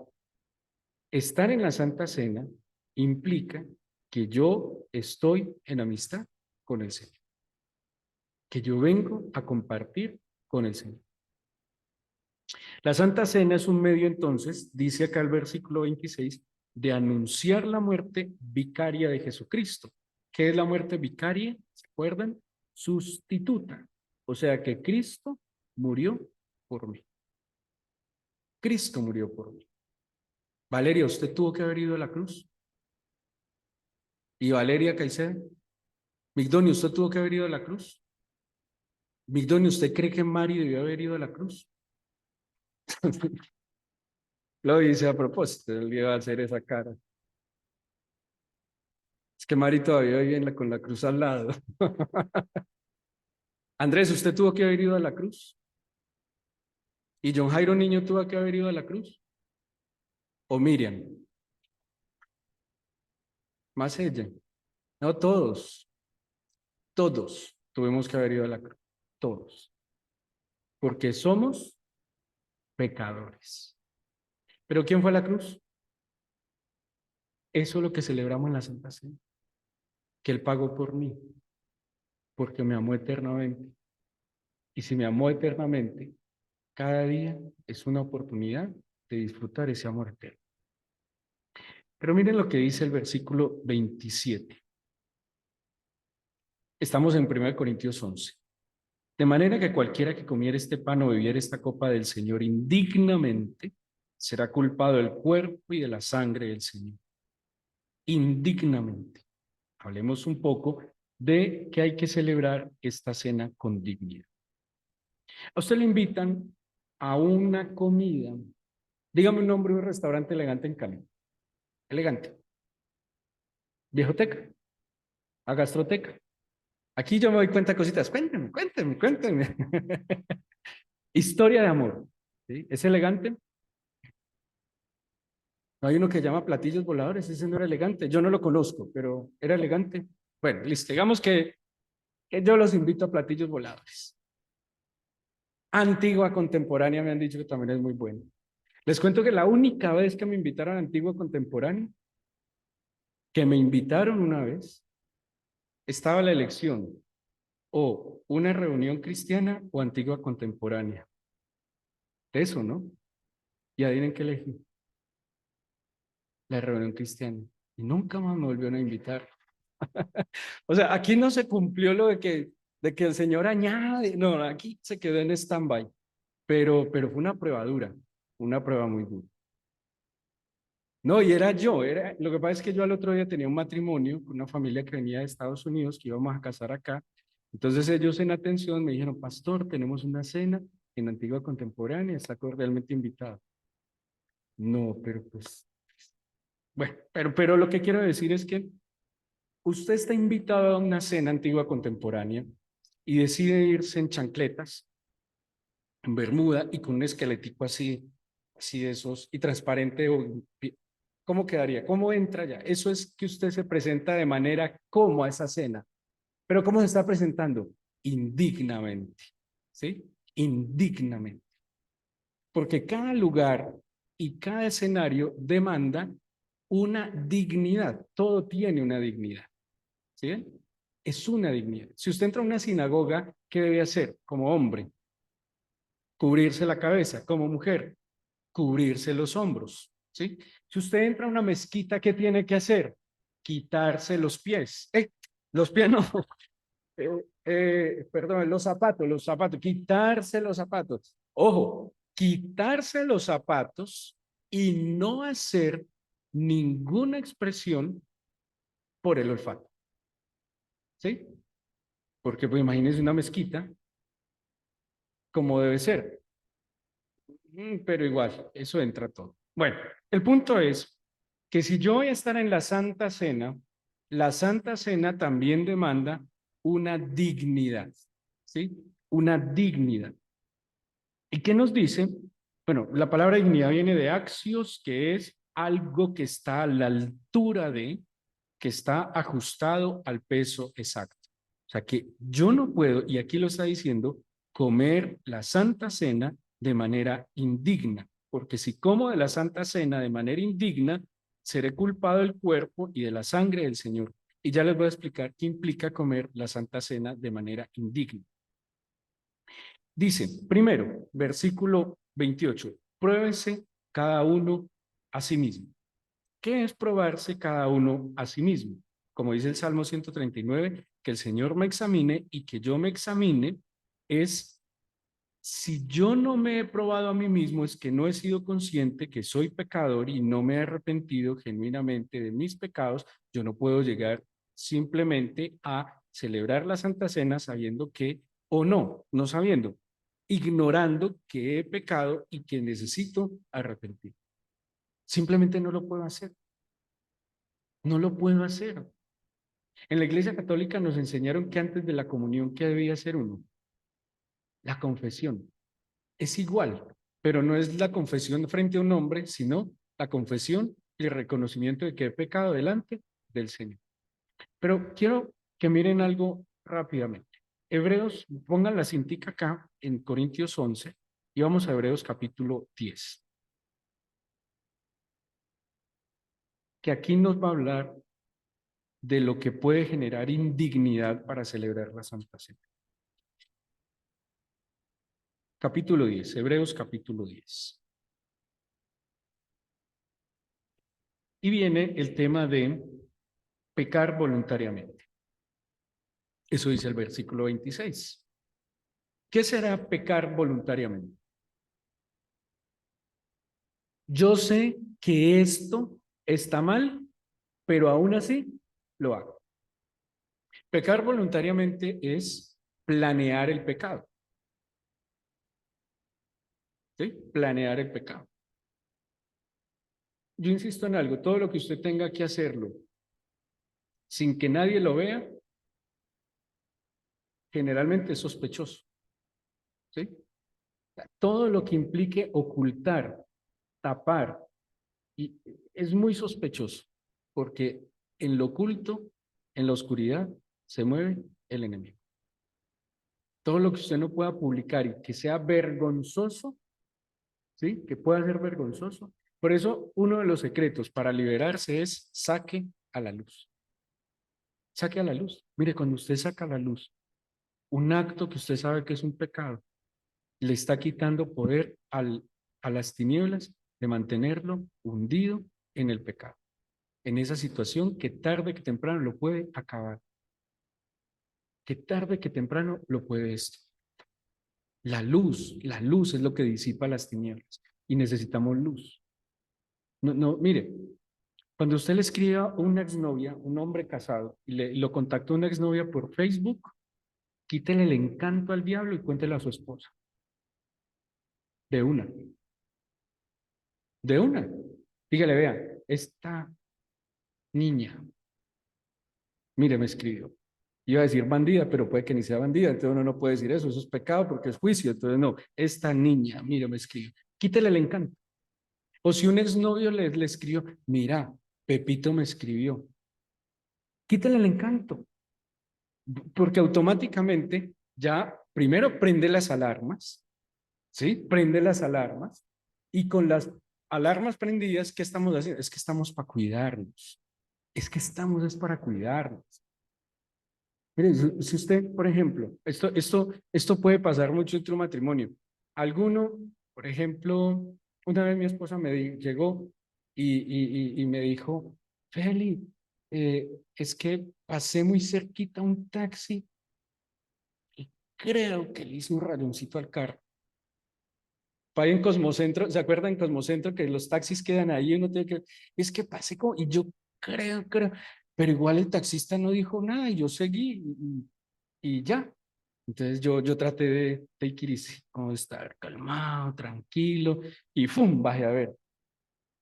estar en la Santa Cena implica que yo estoy en amistad con el Señor, que yo vengo a compartir con el Señor. La Santa Cena es un medio entonces, dice acá el versículo 26, de anunciar la muerte vicaria de Jesucristo. ¿Qué es la muerte vicaria? ¿Se acuerdan? Sustituta. O sea que Cristo murió por mí. Cristo murió por mí. Valeria, usted tuvo que haber ido a la cruz. Y Valeria Caicedo, Migdonio, usted tuvo que haber ido a la cruz. Migdonio, ¿usted cree que Mari debió haber ido a la cruz? Lo hice a propósito, él iba a hacer esa cara. Es que Mari todavía vive con la cruz al lado. Andrés, ¿usted tuvo que haber ido a la cruz? ¿Y John Jairo Niño tuvo que haber ido a la cruz? ¿O Miriam? Más ella. No, todos tuvimos que haber ido a la cruz. Todos. Porque somos pecadores. ¿Pero quién fue a la cruz? Eso es lo que celebramos en la Santa Cena. Que Él pagó por mí. Porque me amó eternamente. Y si me amó eternamente, cada día es una oportunidad de disfrutar ese amor eterno. Pero miren lo que dice el versículo 27. Estamos en 1 Corintios 11. De manera que cualquiera que comiera este pan o bebiera esta copa del Señor indignamente, será culpado del cuerpo y de la sangre del Señor. Indignamente. Hablemos un poco de que hay que celebrar esta cena con dignidad. A usted le invitan a una comida. Dígame un nombre de un restaurante elegante en Cali. Elegante. Viejoteca. A gastroteca. Aquí yo me doy cuenta de cositas. Cuéntenme. Historia de amor. ¿Sí? ¿Es elegante? No hay uno que llama platillos voladores. Ese no era elegante. Yo no lo conozco, pero era elegante. Bueno, listo. Digamos que yo los invito a platillos voladores. Antigua Contemporánea me han dicho que también es muy bueno. Les cuento que la única vez que me invitaron a Antigua Contemporánea, que me invitaron una vez, estaba la elección o una reunión cristiana o Antigua Contemporánea. Eso, ¿no? Y adivinen qué elegí, la reunión cristiana. Y nunca más me volvieron a invitar. O sea, aquí no se cumplió lo de que el Señor añade, no, aquí se quedó en stand-by, pero fue una prueba dura, una prueba muy dura. No, y era yo, lo que pasa es que yo al otro día tenía un matrimonio con una familia que venía de Estados Unidos, que íbamos a casar acá. Entonces ellos en atención me dijeron, pastor, tenemos una cena en Antigua Contemporánea, está cordialmente invitado. No, pero pues, bueno, pero lo que quiero decir es que usted está invitado a una cena Antigua Contemporánea y decide irse en chancletas, en bermuda y con un esquelético así, así de esos, y transparente. ¿Cómo quedaría? ¿Cómo entra ya? Eso es que usted se presenta de manera como a esa cena. Pero ¿cómo se está presentando? Indignamente, ¿sí? Indignamente. Porque cada lugar y cada escenario demanda una dignidad. Todo tiene una dignidad, ¿sí? Es una dignidad. Si usted entra a una sinagoga, ¿qué debe hacer como hombre? Cubrirse la cabeza. Como mujer, cubrirse los hombros, ¿sí? Si usted entra a una mezquita, ¿qué tiene que hacer? Quitarse los pies. Los pies no, perdón, los zapatos, quitarse los zapatos. Ojo, quitarse los zapatos y no hacer ninguna expresión por el olfato, ¿sí? Porque pues imagínense una mezquita como debe ser. Pero igual, eso entra todo. Bueno, el punto es que si yo voy a estar en la Santa Cena también demanda una dignidad, ¿sí? Una dignidad. ¿Y qué nos dice? Bueno, la palabra dignidad viene de axios, que es algo que está a la altura de, que está ajustado al peso exacto. O sea que yo no puedo, y aquí lo está diciendo, comer la Santa Cena de manera indigna, porque si como de la Santa Cena de manera indigna, seré culpado del cuerpo y de la sangre del Señor. Y ya les voy a explicar qué implica comer la Santa Cena de manera indigna. Dice, primero, versículo 28, pruébese cada uno a sí mismo. ¿Qué es probarse cada uno a sí mismo? Como dice el Salmo 139, que el Señor me examine y que yo me examine es, si yo no me he probado a mí mismo, es que no he sido consciente que soy pecador y no me he arrepentido genuinamente de mis pecados, yo no puedo llegar simplemente a celebrar la Santa Cena sabiendo que, o no, no sabiendo, ignorando que he pecado y que necesito arrepentir. Simplemente no lo puedo hacer. No lo puedo hacer. En la Iglesia Católica nos enseñaron que antes de la comunión, ¿qué debía hacer uno? La confesión. Es igual, pero no es la confesión frente a un hombre, sino la confesión y el reconocimiento de que he pecado delante del Señor. Pero quiero que miren algo rápidamente. Hebreos, pongan la cintica acá en Corintios 11 y vamos a Hebreos capítulo 10, que aquí nos va a hablar de lo que puede generar indignidad para celebrar la Santa Cena. Capítulo 10, Hebreos capítulo 10. Y viene el tema de pecar voluntariamente. Eso dice el versículo 26. ¿Qué será pecar voluntariamente? Yo sé que esto está mal, pero aún así lo hago. Pecar voluntariamente es planear el pecado, ¿sí? Planear el pecado. Yo insisto en algo, todo lo que usted tenga que hacerlo sin que nadie lo vea, generalmente es sospechoso, ¿sí? Todo lo que implique ocultar, tapar, y es muy sospechoso, porque en lo oculto, en la oscuridad, se mueve el enemigo. Todo lo que usted no pueda publicar y que sea vergonzoso, ¿sí? Que pueda ser vergonzoso. Por eso, uno de los secretos para liberarse es saque a la luz. Saque a la luz. Mire, cuando usted saca a la luz un acto que usted sabe que es un pecado, le está quitando poder a las tinieblas de mantenerlo hundido en el pecado, en esa situación que tarde que temprano lo puede acabar, que tarde que temprano lo puede esto. La luz es lo que disipa las tinieblas y necesitamos luz. No, no, mire, cuando usted le escriba a una exnovia, un hombre casado, y lo contactó una exnovia por Facebook, quítele el encanto al diablo y cuéntele a su esposa. De una, de una. Dígale, vea, esta niña, mire, me escribió. Iba a decir bandida, pero puede que ni sea bandida, entonces uno no puede decir eso es pecado porque es juicio, entonces no, esta niña, mire, me escribió. Quítele el encanto. O si un exnovio le escribió, mira, Pepito me escribió. Quítele el encanto, porque automáticamente ya primero prende las alarmas, ¿sí? Prende las alarmas y con las alarmas prendidas, ¿qué estamos haciendo? Es que estamos para cuidarnos, es que estamos es para cuidarnos. Mire, si usted, por ejemplo, esto puede pasar mucho entre un matrimonio. Alguno, por ejemplo, una vez mi esposa llegó y me dijo, Feli, es que pasé muy cerquita un taxi y creo que le hice un rayoncito al carro. Para en Cosmocentro, ¿se acuerdan en Cosmocentro que los taxis quedan ahí y uno tiene que, es que pasé como, y yo creo, pero igual el taxista no dijo nada y yo seguí y ya. Entonces yo traté de take it easy, como de estar calmado, tranquilo, y ¡fum! Bajé a ver,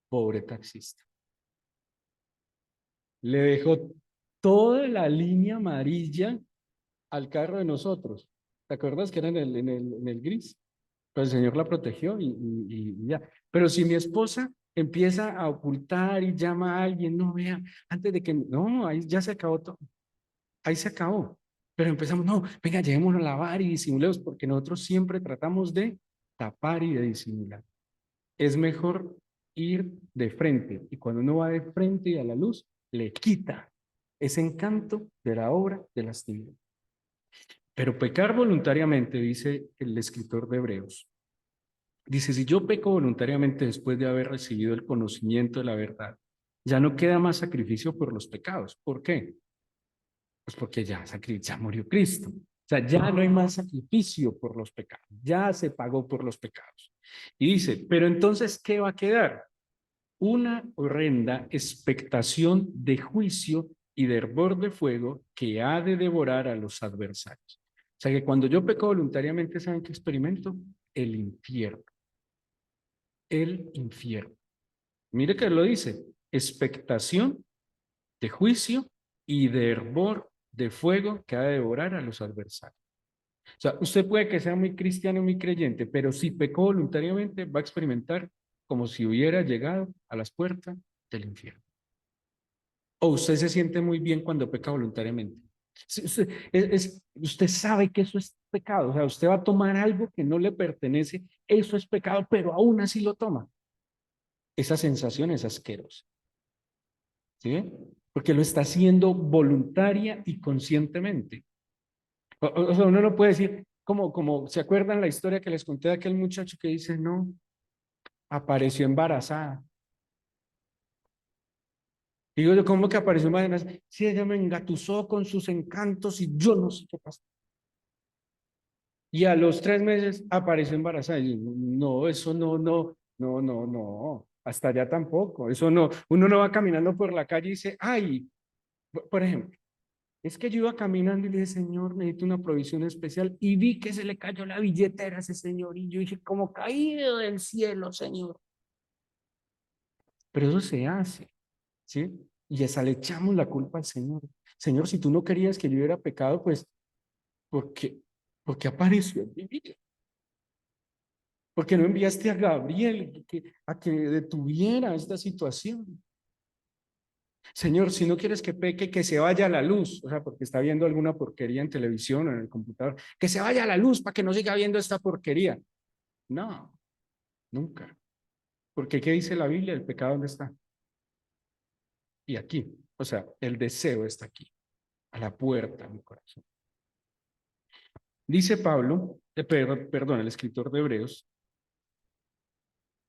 pobre taxista. Le dejó toda la línea amarilla al carro de nosotros. ¿Te acuerdas que era en el gris? Pero el Señor la protegió y ya. Pero si mi esposa empieza a ocultar y llama a alguien, no vea, antes de que, no, ahí ya se acabó todo, ahí se acabó. Pero empezamos, no, venga, llevémonos a lavar y disimulemos, porque nosotros siempre tratamos de tapar y de disimular. Es mejor ir de frente y cuando uno va de frente y a la luz, le quita ese encanto de la obra de las tinieblas. Pero pecar voluntariamente, dice el escritor de Hebreos, dice, si yo peco voluntariamente después de haber recibido el conocimiento de la verdad, ya no queda más sacrificio por los pecados. ¿Por qué? Pues porque ya murió Cristo. O sea, ya no hay más sacrificio por los pecados. Ya se pagó por los pecados. Y dice, pero entonces, ¿qué va a quedar? Una horrenda expectación de juicio y de hervor de fuego que ha de devorar a los adversarios. O sea que cuando yo peco voluntariamente, ¿saben qué experimento? El infierno. El infierno. Mire que lo dice, expectación de juicio y de hervor de fuego que ha de devorar a los adversarios. O sea, usted puede que sea muy cristiano, muy creyente, pero si pecó voluntariamente, va a experimentar como si hubiera llegado a las puertas del infierno. O usted se siente muy bien cuando peca voluntariamente. Usted sabe que eso es pecado, o sea, usted va a tomar algo que no le pertenece, eso es pecado, pero aún así lo toma. Esa sensación es asquerosa. ¿Sí? Porque lo está haciendo voluntaria y conscientemente. O sea, uno no puede decir, como, ¿se acuerdan la historia que les conté de aquel muchacho que dice, no, apareció embarazada? Digo yo, ¿cómo que apareció embarazada? Sí, ella me engatusó con sus encantos y yo no sé qué pasó. Y a los 3 meses apareció embarazada. Y yo, no, eso no, hasta allá tampoco. Eso no, uno no va caminando por la calle y dice, ay, por ejemplo. Es que yo iba caminando y le dije, Señor, necesito una provisión especial. Y vi que se le cayó la billetera a ese señor. Y yo dije, como caído del cielo, Señor. Pero eso se hace, ¿sí? Y esa le echamos la culpa al Señor. Señor, si tú no querías que yo hubiera pecado, pues, ¿por qué? ¿Por qué apareció en mi vida? ¿Por qué no enviaste a Gabriel a que detuviera esta situación? Señor, si no quieres que peque, que se vaya a la luz, o sea, porque está viendo alguna porquería en televisión o en el computador, que se vaya a la luz para que no siga viendo esta porquería. No, nunca. Porque ¿qué dice la Biblia? El pecado dónde está. Y aquí, o sea, el deseo está aquí, a la puerta de mi corazón. Dice Pablo, perdón, el escritor de Hebreos,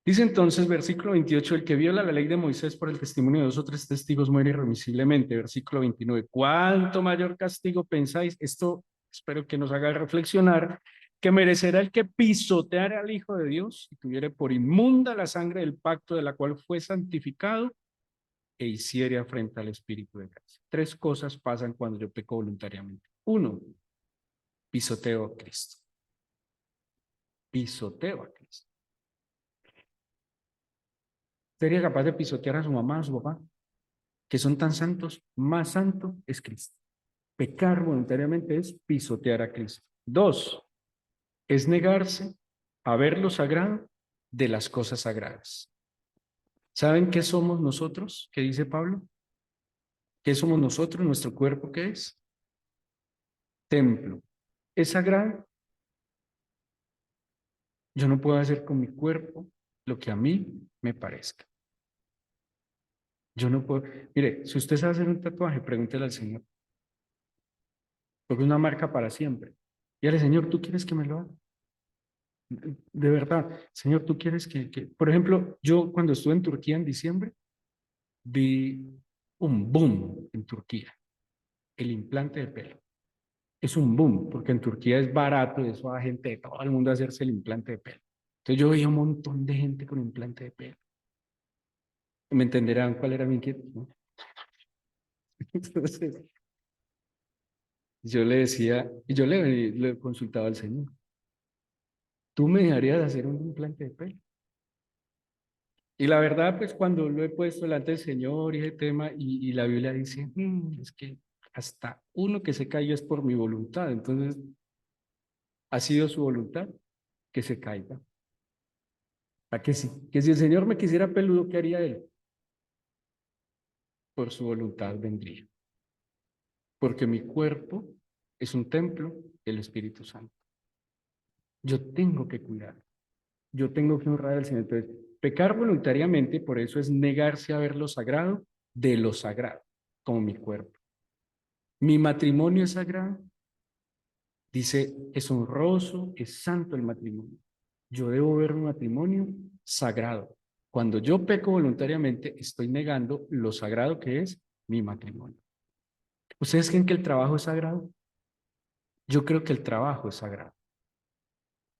dice entonces, versículo 28, el que viola la ley de Moisés por el testimonio de dos o tres testigos muere irremisiblemente. Versículo 29, ¿cuánto mayor castigo pensáis? Esto espero que nos haga reflexionar, que merecerá el que pisoteara al Hijo de Dios y tuviere por inmunda la sangre del pacto de la cual fue santificado e hiciere afrenta al Espíritu de gracia. Tres cosas pasan cuando yo peco voluntariamente. Uno, pisoteo a Cristo. Pisoteo a Cristo. ¿Sería capaz de pisotear a su mamá, a su papá, que son tan santos? Más santo es Cristo. Pecar voluntariamente es pisotear a Cristo. Dos, es negarse a ver lo sagrado de las cosas sagradas. ¿Saben qué somos nosotros? ¿Qué dice Pablo? ¿Qué somos nosotros? ¿Nuestro cuerpo qué es? Templo. ¿Es sagrado? Yo no puedo hacer con mi cuerpo lo que a mí me parezca. Yo no puedo. Mire, si usted sabe hacer un tatuaje, pregúntele al Señor. Porque es una marca para siempre. Y al Señor, ¿tú quieres que me lo haga? De verdad, Señor, ¿tú quieres que... Por ejemplo, yo cuando estuve en Turquía en diciembre, vi un boom en Turquía, el implante de pelo. Es un boom, porque en Turquía es barato y eso va gente de todo el mundo a hacerse el implante de pelo. Entonces yo veía un montón de gente con implante de pelo. Me entenderán cuál era mi inquietud, ¿no? Entonces, yo le decía, y yo le consultaba al Señor, ¿tú me dejarías hacer un implante de pelo? Y la verdad, pues cuando lo he puesto delante del Señor y ese tema, y la Biblia dice, es que hasta uno que se cayó es por mi voluntad, entonces ha sido su voluntad que se caiga. ¿A que sí? Que si el Señor me quisiera peludo, ¿qué haría Él? Por su voluntad vendría. Porque mi cuerpo es un templo del Espíritu Santo. Yo tengo que cuidar, yo tengo que honrar al Señor. Entonces, pecar voluntariamente, por eso es negarse a ver lo sagrado de lo sagrado, como mi cuerpo. Mi matrimonio es sagrado, dice, es honroso, es santo el matrimonio. Yo debo ver un matrimonio sagrado. Cuando yo peco voluntariamente, estoy negando lo sagrado que es mi matrimonio. ¿Ustedes creen que el trabajo es sagrado? Yo creo que el trabajo es sagrado.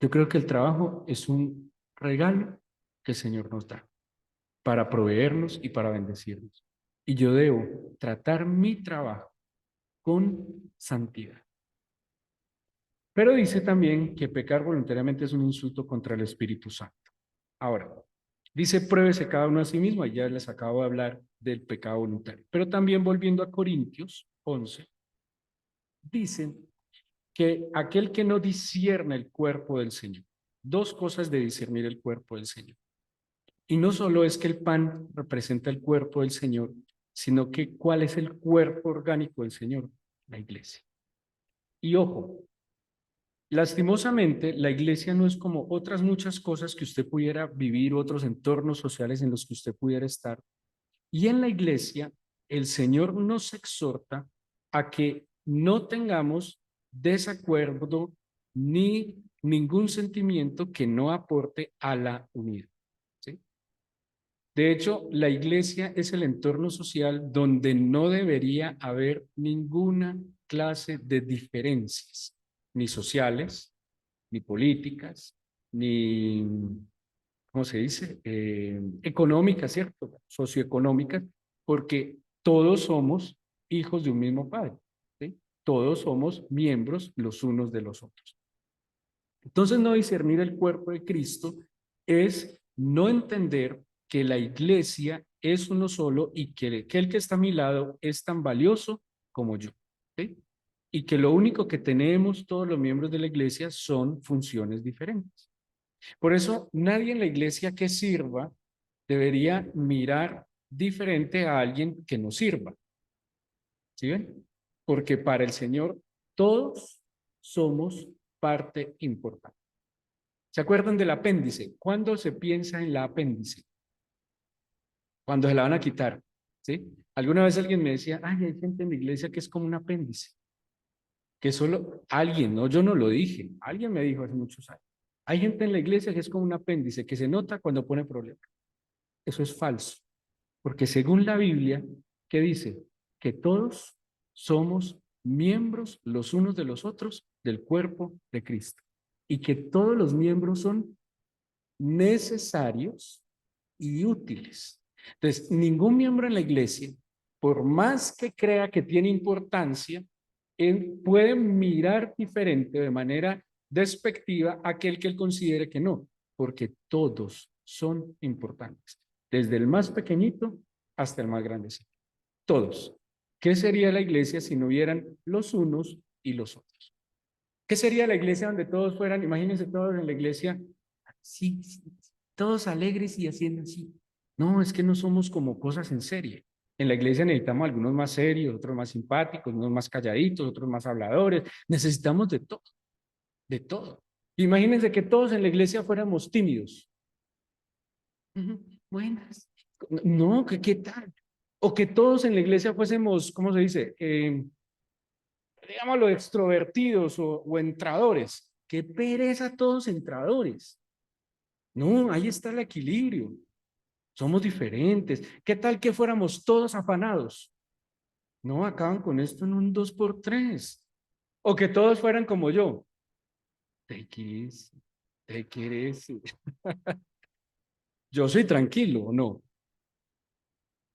Yo creo que el trabajo es un regalo que el Señor nos da para proveernos y para bendecirnos. Y yo debo tratar mi trabajo con santidad. Pero dice también que pecar voluntariamente es un insulto contra el Espíritu Santo. Ahora, dice pruébese cada uno a sí mismo, ya les acabo de hablar del pecado voluntario. Pero también volviendo a Corintios 11, dice que aquel que no discierne el cuerpo del Señor, dos cosas de discernir el cuerpo del Señor. Y no solo es que el pan representa el cuerpo del Señor, sino que cuál es el cuerpo orgánico del Señor, la iglesia. Y ojo, lastimosamente, la iglesia no es como otras muchas cosas que usted pudiera vivir, otros entornos sociales en los que usted pudiera estar. Y en la iglesia, el Señor nos exhorta a que no tengamos desacuerdo ni ningún sentimiento que no aporte a la unidad. ¿Sí? De hecho, la iglesia es el entorno social donde no debería haber ninguna clase de diferencias, ni sociales, ni políticas, ni, ¿cómo se dice? Económicas, ¿cierto? Socioeconómicas, porque todos somos hijos de un mismo padre, ¿sí? Todos somos miembros los unos de los otros. Entonces, no discernir el cuerpo de Cristo es no entender que la iglesia es uno solo y que el que está a mi lado es tan valioso como yo. ¿Sí? Y que lo único que tenemos todos los miembros de la iglesia son funciones diferentes. Por eso, nadie en la iglesia que sirva debería mirar diferente a alguien que no sirva. ¿Sí ven? Porque para el Señor todos somos parte importante. ¿Se acuerdan del apéndice? ¿Cuándo se piensa en la apéndice? Cuando se la van a quitar, ¿sí? Alguna vez alguien me decía, ay, hay gente en la iglesia que es como un apéndice, que solo alguien, no, yo no lo dije, alguien me dijo hace muchos años. Hay gente en la iglesia que es como un apéndice, que se nota cuando pone problemas. Eso es falso, porque según la Biblia, ¿qué dice? Que todos somos miembros los unos de los otros del cuerpo de Cristo y que todos los miembros son necesarios y útiles. Entonces, ningún miembro en la iglesia, por más que crea que tiene importancia, él puede mirar diferente de manera despectiva a aquel que él considere que no, porque todos son importantes, desde el más pequeñito hasta el más grandecito. Todos. ¿Qué sería la iglesia si no hubieran los unos y los otros? ¿Qué sería la iglesia donde todos fueran, imagínense todos en la iglesia, sí, sí, todos alegres y haciendo así? No, es que no somos como cosas en serie. En la iglesia necesitamos algunos más serios, otros más simpáticos, unos más calladitos, otros más habladores. Necesitamos de todo, de todo. Imagínense que todos en la iglesia fuéramos tímidos. Buenas. No, ¿qué tal? O que todos en la iglesia fuésemos, ¿cómo se dice? Digámoslo, extrovertidos o entradores. Qué pereza todos entradores. No, ahí está el equilibrio. Somos diferentes. ¿Qué tal que fuéramos todos afanados? No, acaban con esto en un 2x3. O que todos fueran como yo. Te quieres, te quieres. Yo soy tranquilo, ¿o no?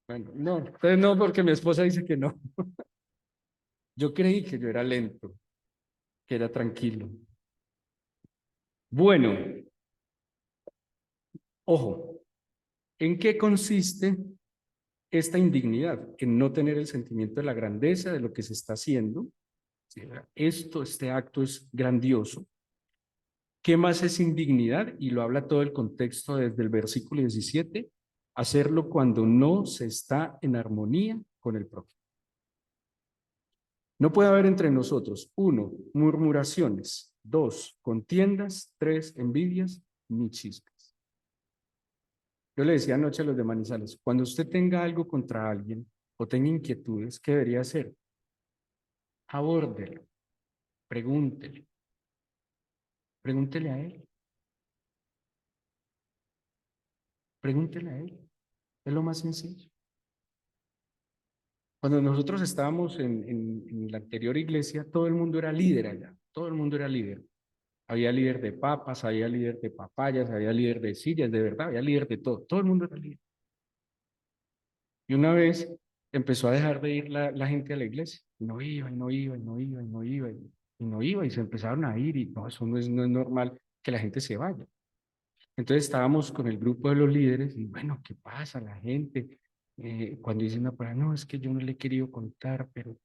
Bueno, no, entonces no, porque mi esposa dice que no. Yo creí que yo era lento, que era tranquilo. Bueno, ojo, ¿en qué consiste esta indignidad? En no tener el sentimiento de la grandeza de lo que se está haciendo. Este acto es grandioso. ¿Qué más es indignidad? Y lo habla todo el contexto desde el versículo 17. Hacerlo cuando no se está en armonía con el prójimo. No puede haber entre nosotros, 1, murmuraciones, 2, contiendas, 3, envidias, ni chismes. Yo le decía anoche a los de Manizales, cuando usted tenga algo contra alguien o tenga inquietudes, ¿qué debería hacer? Abórdelo, pregúntele, pregúntele a él, pregúntele a él. Es lo más sencillo. Cuando nosotros estábamos en la anterior iglesia, todo el mundo era líder allá, todo el mundo era líder. Había líder de papas, había líder de papayas, había líder de sillas, de verdad, había líder de todo el mundo era líder. Y una vez empezó a dejar de ir la gente a la iglesia, y no iba, y no iba, y no iba, y no iba, y no iba, y se empezaron a ir, y no, eso no es normal que la gente se vaya. Entonces estábamos con el grupo de los líderes, y bueno, ¿qué pasa? La gente, cuando dicen una palabra, no, es que yo no le he querido contar, pero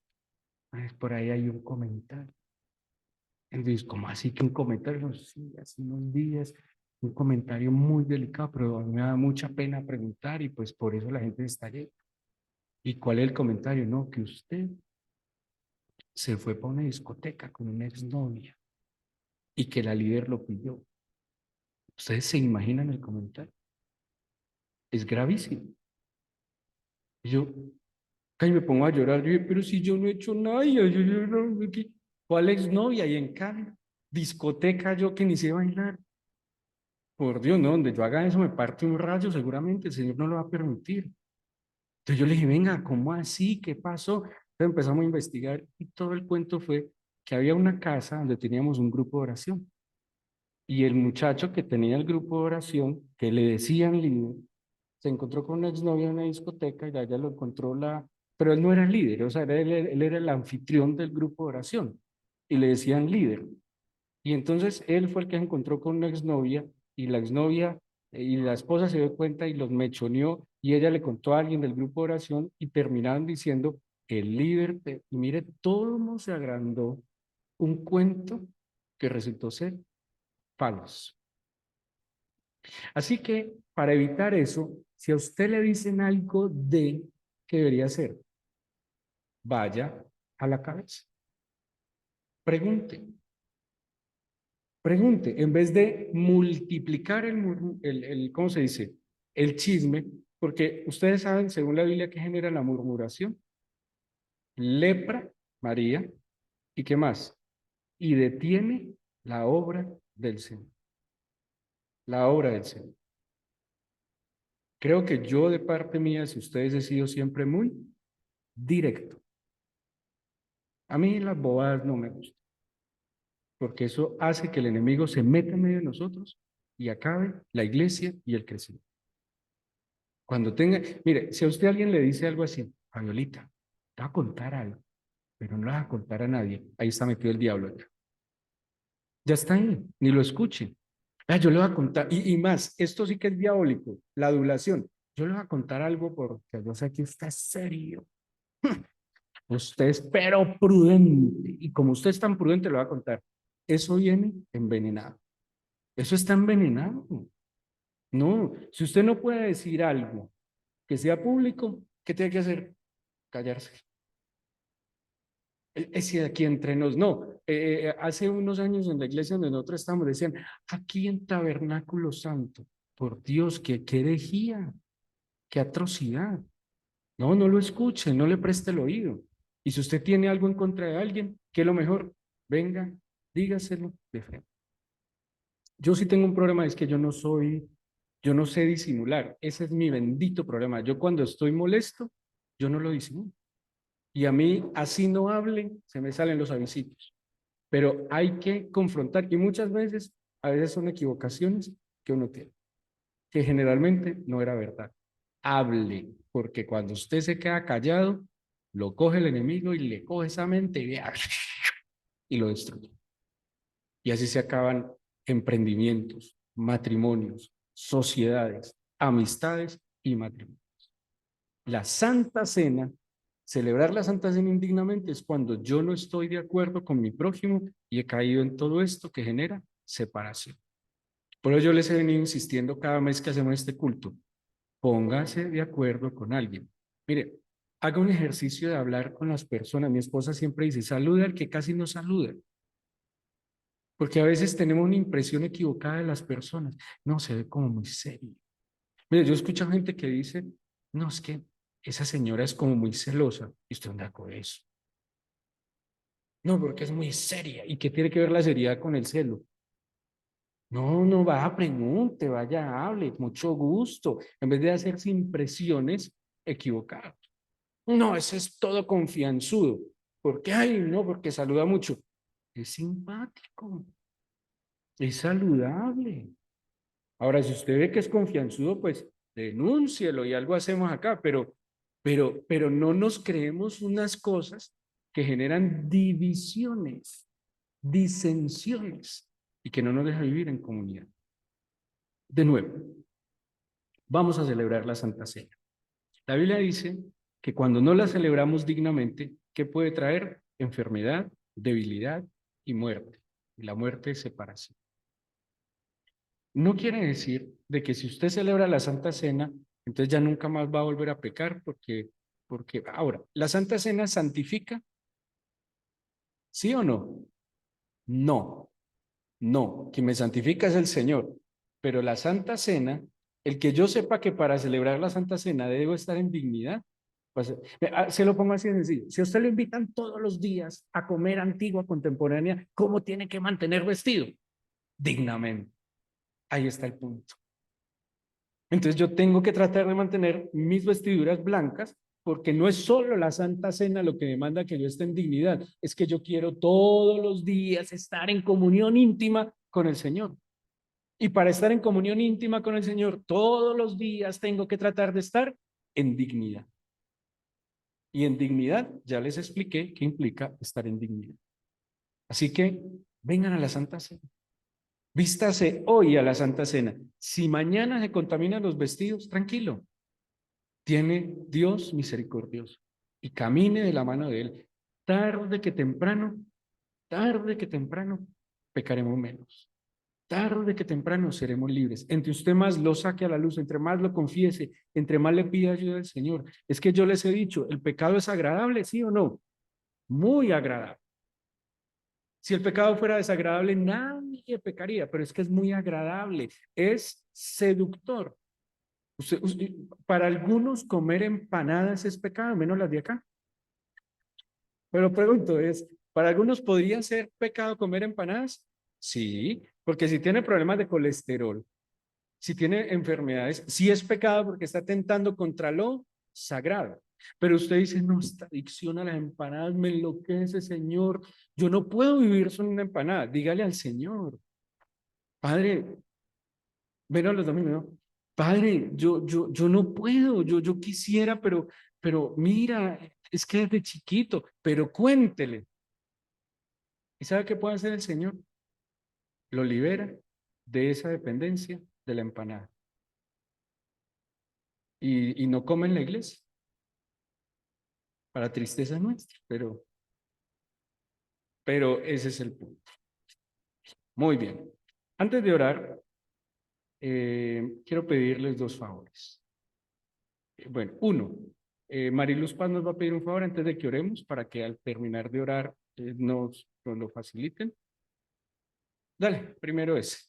por ahí hay un comentario. Entonces, ¿cómo así que un comentario? No, sí, hace unos días, un comentario muy delicado, pero a mí me da mucha pena preguntar y pues por eso la gente está allí. ¿Y cuál es el comentario? No, que usted se fue para una discoteca con una exnovia y que la líder lo pilló. ¿Ustedes se imaginan el comentario? Es gravísimo. Y yo, casi me pongo a llorar. Yo dije, pero si yo no he hecho nada, ¿cuál exnovia? Y en cada discoteca yo que ni sé bailar. Por Dios, no, donde yo haga eso me parte un rayo, seguramente el Señor no lo va a permitir. Entonces yo le dije, venga, ¿cómo así? ¿Qué pasó? Entonces empezamos a investigar y todo el cuento fue que había una casa donde teníamos un grupo de oración y el muchacho que tenía el grupo de oración, que le decían líder, se encontró con una exnovia en una discoteca y ella lo encontró pero él no era el líder, o sea, él era el anfitrión del grupo de oración y le decían líder. Y entonces él fue el que se encontró con una exnovia y la exnovia y la esposa se dio cuenta y los mechoneó y ella le contó a alguien del grupo de oración y terminaron diciendo el líder, y mire, todo se agrandó un cuento que resultó ser falso. Así que para evitar eso, si a usted le dicen algo de que debería hacer, vaya a la cabeza, pregunte. Pregunte, en vez de multiplicar ¿cómo se dice? El chisme, porque ustedes saben, según la Biblia, ¿qué genera la murmuración? Lepra, María, ¿Y qué más? Y detiene la obra del Señor. La obra del Señor. Creo que yo de parte mía, si ustedes he sido siempre muy directo. A mí las bobadas no me gustan, porque eso hace que el enemigo se meta en medio de nosotros y acabe la iglesia y el crecimiento. Cuando tenga, mire, si a usted alguien le dice algo así, Fabiolita, te va a contar algo, pero no le va a contar a nadie, ahí está metido el diablo ya. Ya está ahí, ni lo escuche. Ah, yo le voy a contar, y más, esto sí que es diabólico, la adulación. Yo le voy a contar algo porque yo sé que usted es serio. Usted es pero prudente. Y como usted es tan prudente, le va a contar. Eso viene envenenado. Eso está envenenado. No, si usted no puede decir algo que sea público, ¿qué tiene que hacer? Callarse. Ese de aquí entre nos, no. Hace unos años en la iglesia donde nosotros estamos, decían, aquí en Tabernáculo Santo, por Dios, qué herejía, qué atrocidad. No, no lo escuche, no le preste el oído. Y si usted tiene algo en contra de alguien, ¿qué es lo mejor? Venga, dígaselo de frente. Yo sí tengo un problema, es que yo no sé disimular. Ese es mi bendito problema. Yo cuando estoy molesto, yo no lo disimulo. Y a mí, así no hable, se me salen los avisitos. Pero hay que confrontar, y muchas veces, a veces son equivocaciones que uno tiene, que generalmente no era verdad. Hable, porque cuando usted se queda callado, lo coge el enemigo y le coge esa mente y lo destruye. Y así se acaban emprendimientos, matrimonios, sociedades, amistades y matrimonios. La Santa Cena, celebrar la Santa Cena indignamente es cuando yo no estoy de acuerdo con mi prójimo y he caído en todo esto que genera separación. Por eso yo les he venido insistiendo cada mes que hacemos este culto. Póngase de acuerdo con alguien. Mire, haga un ejercicio de hablar con las personas. Mi esposa siempre dice, saluda al que casi no saluda. Porque a veces tenemos una impresión equivocada de las personas. No, se ve como muy serio. Mire, yo escucho gente que dice, no, es que esa señora es como muy celosa. ¿Y usted anda con eso? No, porque es muy seria. ¿Y qué tiene que ver la seriedad con el celo? No, no, vaya, pregunte, vaya, hable, mucho gusto, en vez de hacerse impresiones equivocadas. No, ese es todo confianzudo. ¿Por qué? Ay, no, porque saluda mucho. Es simpático, es saludable. Ahora, si usted ve que es confianzudo, pues denúncielo y algo hacemos acá, pero no nos creemos unas cosas que generan divisiones, disensiones y que no nos deja vivir en comunidad. De nuevo, vamos a celebrar la Santa Cena. La Biblia dice que cuando no la celebramos dignamente, ¿qué puede traer? Enfermedad, debilidad y muerte. Y la muerte es separación. No quiere decir de que si usted celebra la Santa Cena, entonces ya nunca más va a volver a pecar porque ahora, ¿la Santa Cena santifica? ¿Sí o no? No, no. Quien me santifica es el Señor. Pero la Santa Cena, el que yo sepa que para celebrar la Santa Cena debo estar en dignidad, pues se lo pongo así de sencillo. Si a usted lo invitan todos los días a comer antigua contemporánea, ¿cómo tiene que mantener vestido? Dignamente. Ahí está el punto. Entonces yo tengo que tratar de mantener mis vestiduras blancas porque no es solo la Santa Cena lo que demanda que yo esté en dignidad, es que yo quiero todos los días estar en comunión íntima con el Señor. Y para estar en comunión íntima con el Señor, todos los días tengo que tratar de estar en dignidad. Y en dignidad, ya les expliqué qué implica estar en dignidad. Así que vengan a la Santa Cena. Vístase hoy a la Santa Cena. Si mañana se contaminan los vestidos, tranquilo. Tiene Dios misericordioso y camine de la mano de Él. Tarde que temprano, pecaremos menos. Tarde que temprano seremos libres. Entre usted más lo saque a la luz, entre más lo confiese, entre más le pida ayuda al Señor. Es que yo les he dicho, ¿el pecado es agradable, sí o no? Muy agradable. Si el pecado fuera desagradable, nadie pecaría, pero es que es muy agradable, es seductor. Para algunos comer empanadas es pecado, menos las de acá. Pero pregunto, Para algunos podría ser pecado comer empanadas. Sí, porque si tiene problemas de colesterol, si tiene enfermedades, sí es pecado porque está tentando contra lo sagrado. Pero usted dice, no, esta adicción a las empanadas me enloquece, Señor. Yo no puedo vivir sin una empanada. Dígale al Señor, Padre, ven a los domingos, ¿no? Padre, yo no puedo, yo quisiera, pero mira, es que desde chiquito, pero cuéntele. ¿Y sabe qué puede hacer el Señor? Lo libera de esa dependencia de la empanada. Y no come en la iglesia, para tristeza nuestra, pero ese es el punto. Muy bien. Antes de orar, quiero pedirles dos favores. Bueno, uno, Mariluz Paz nos va a pedir un favor antes de que oremos para que al terminar de orar nos lo faciliten. Dale, primero ese.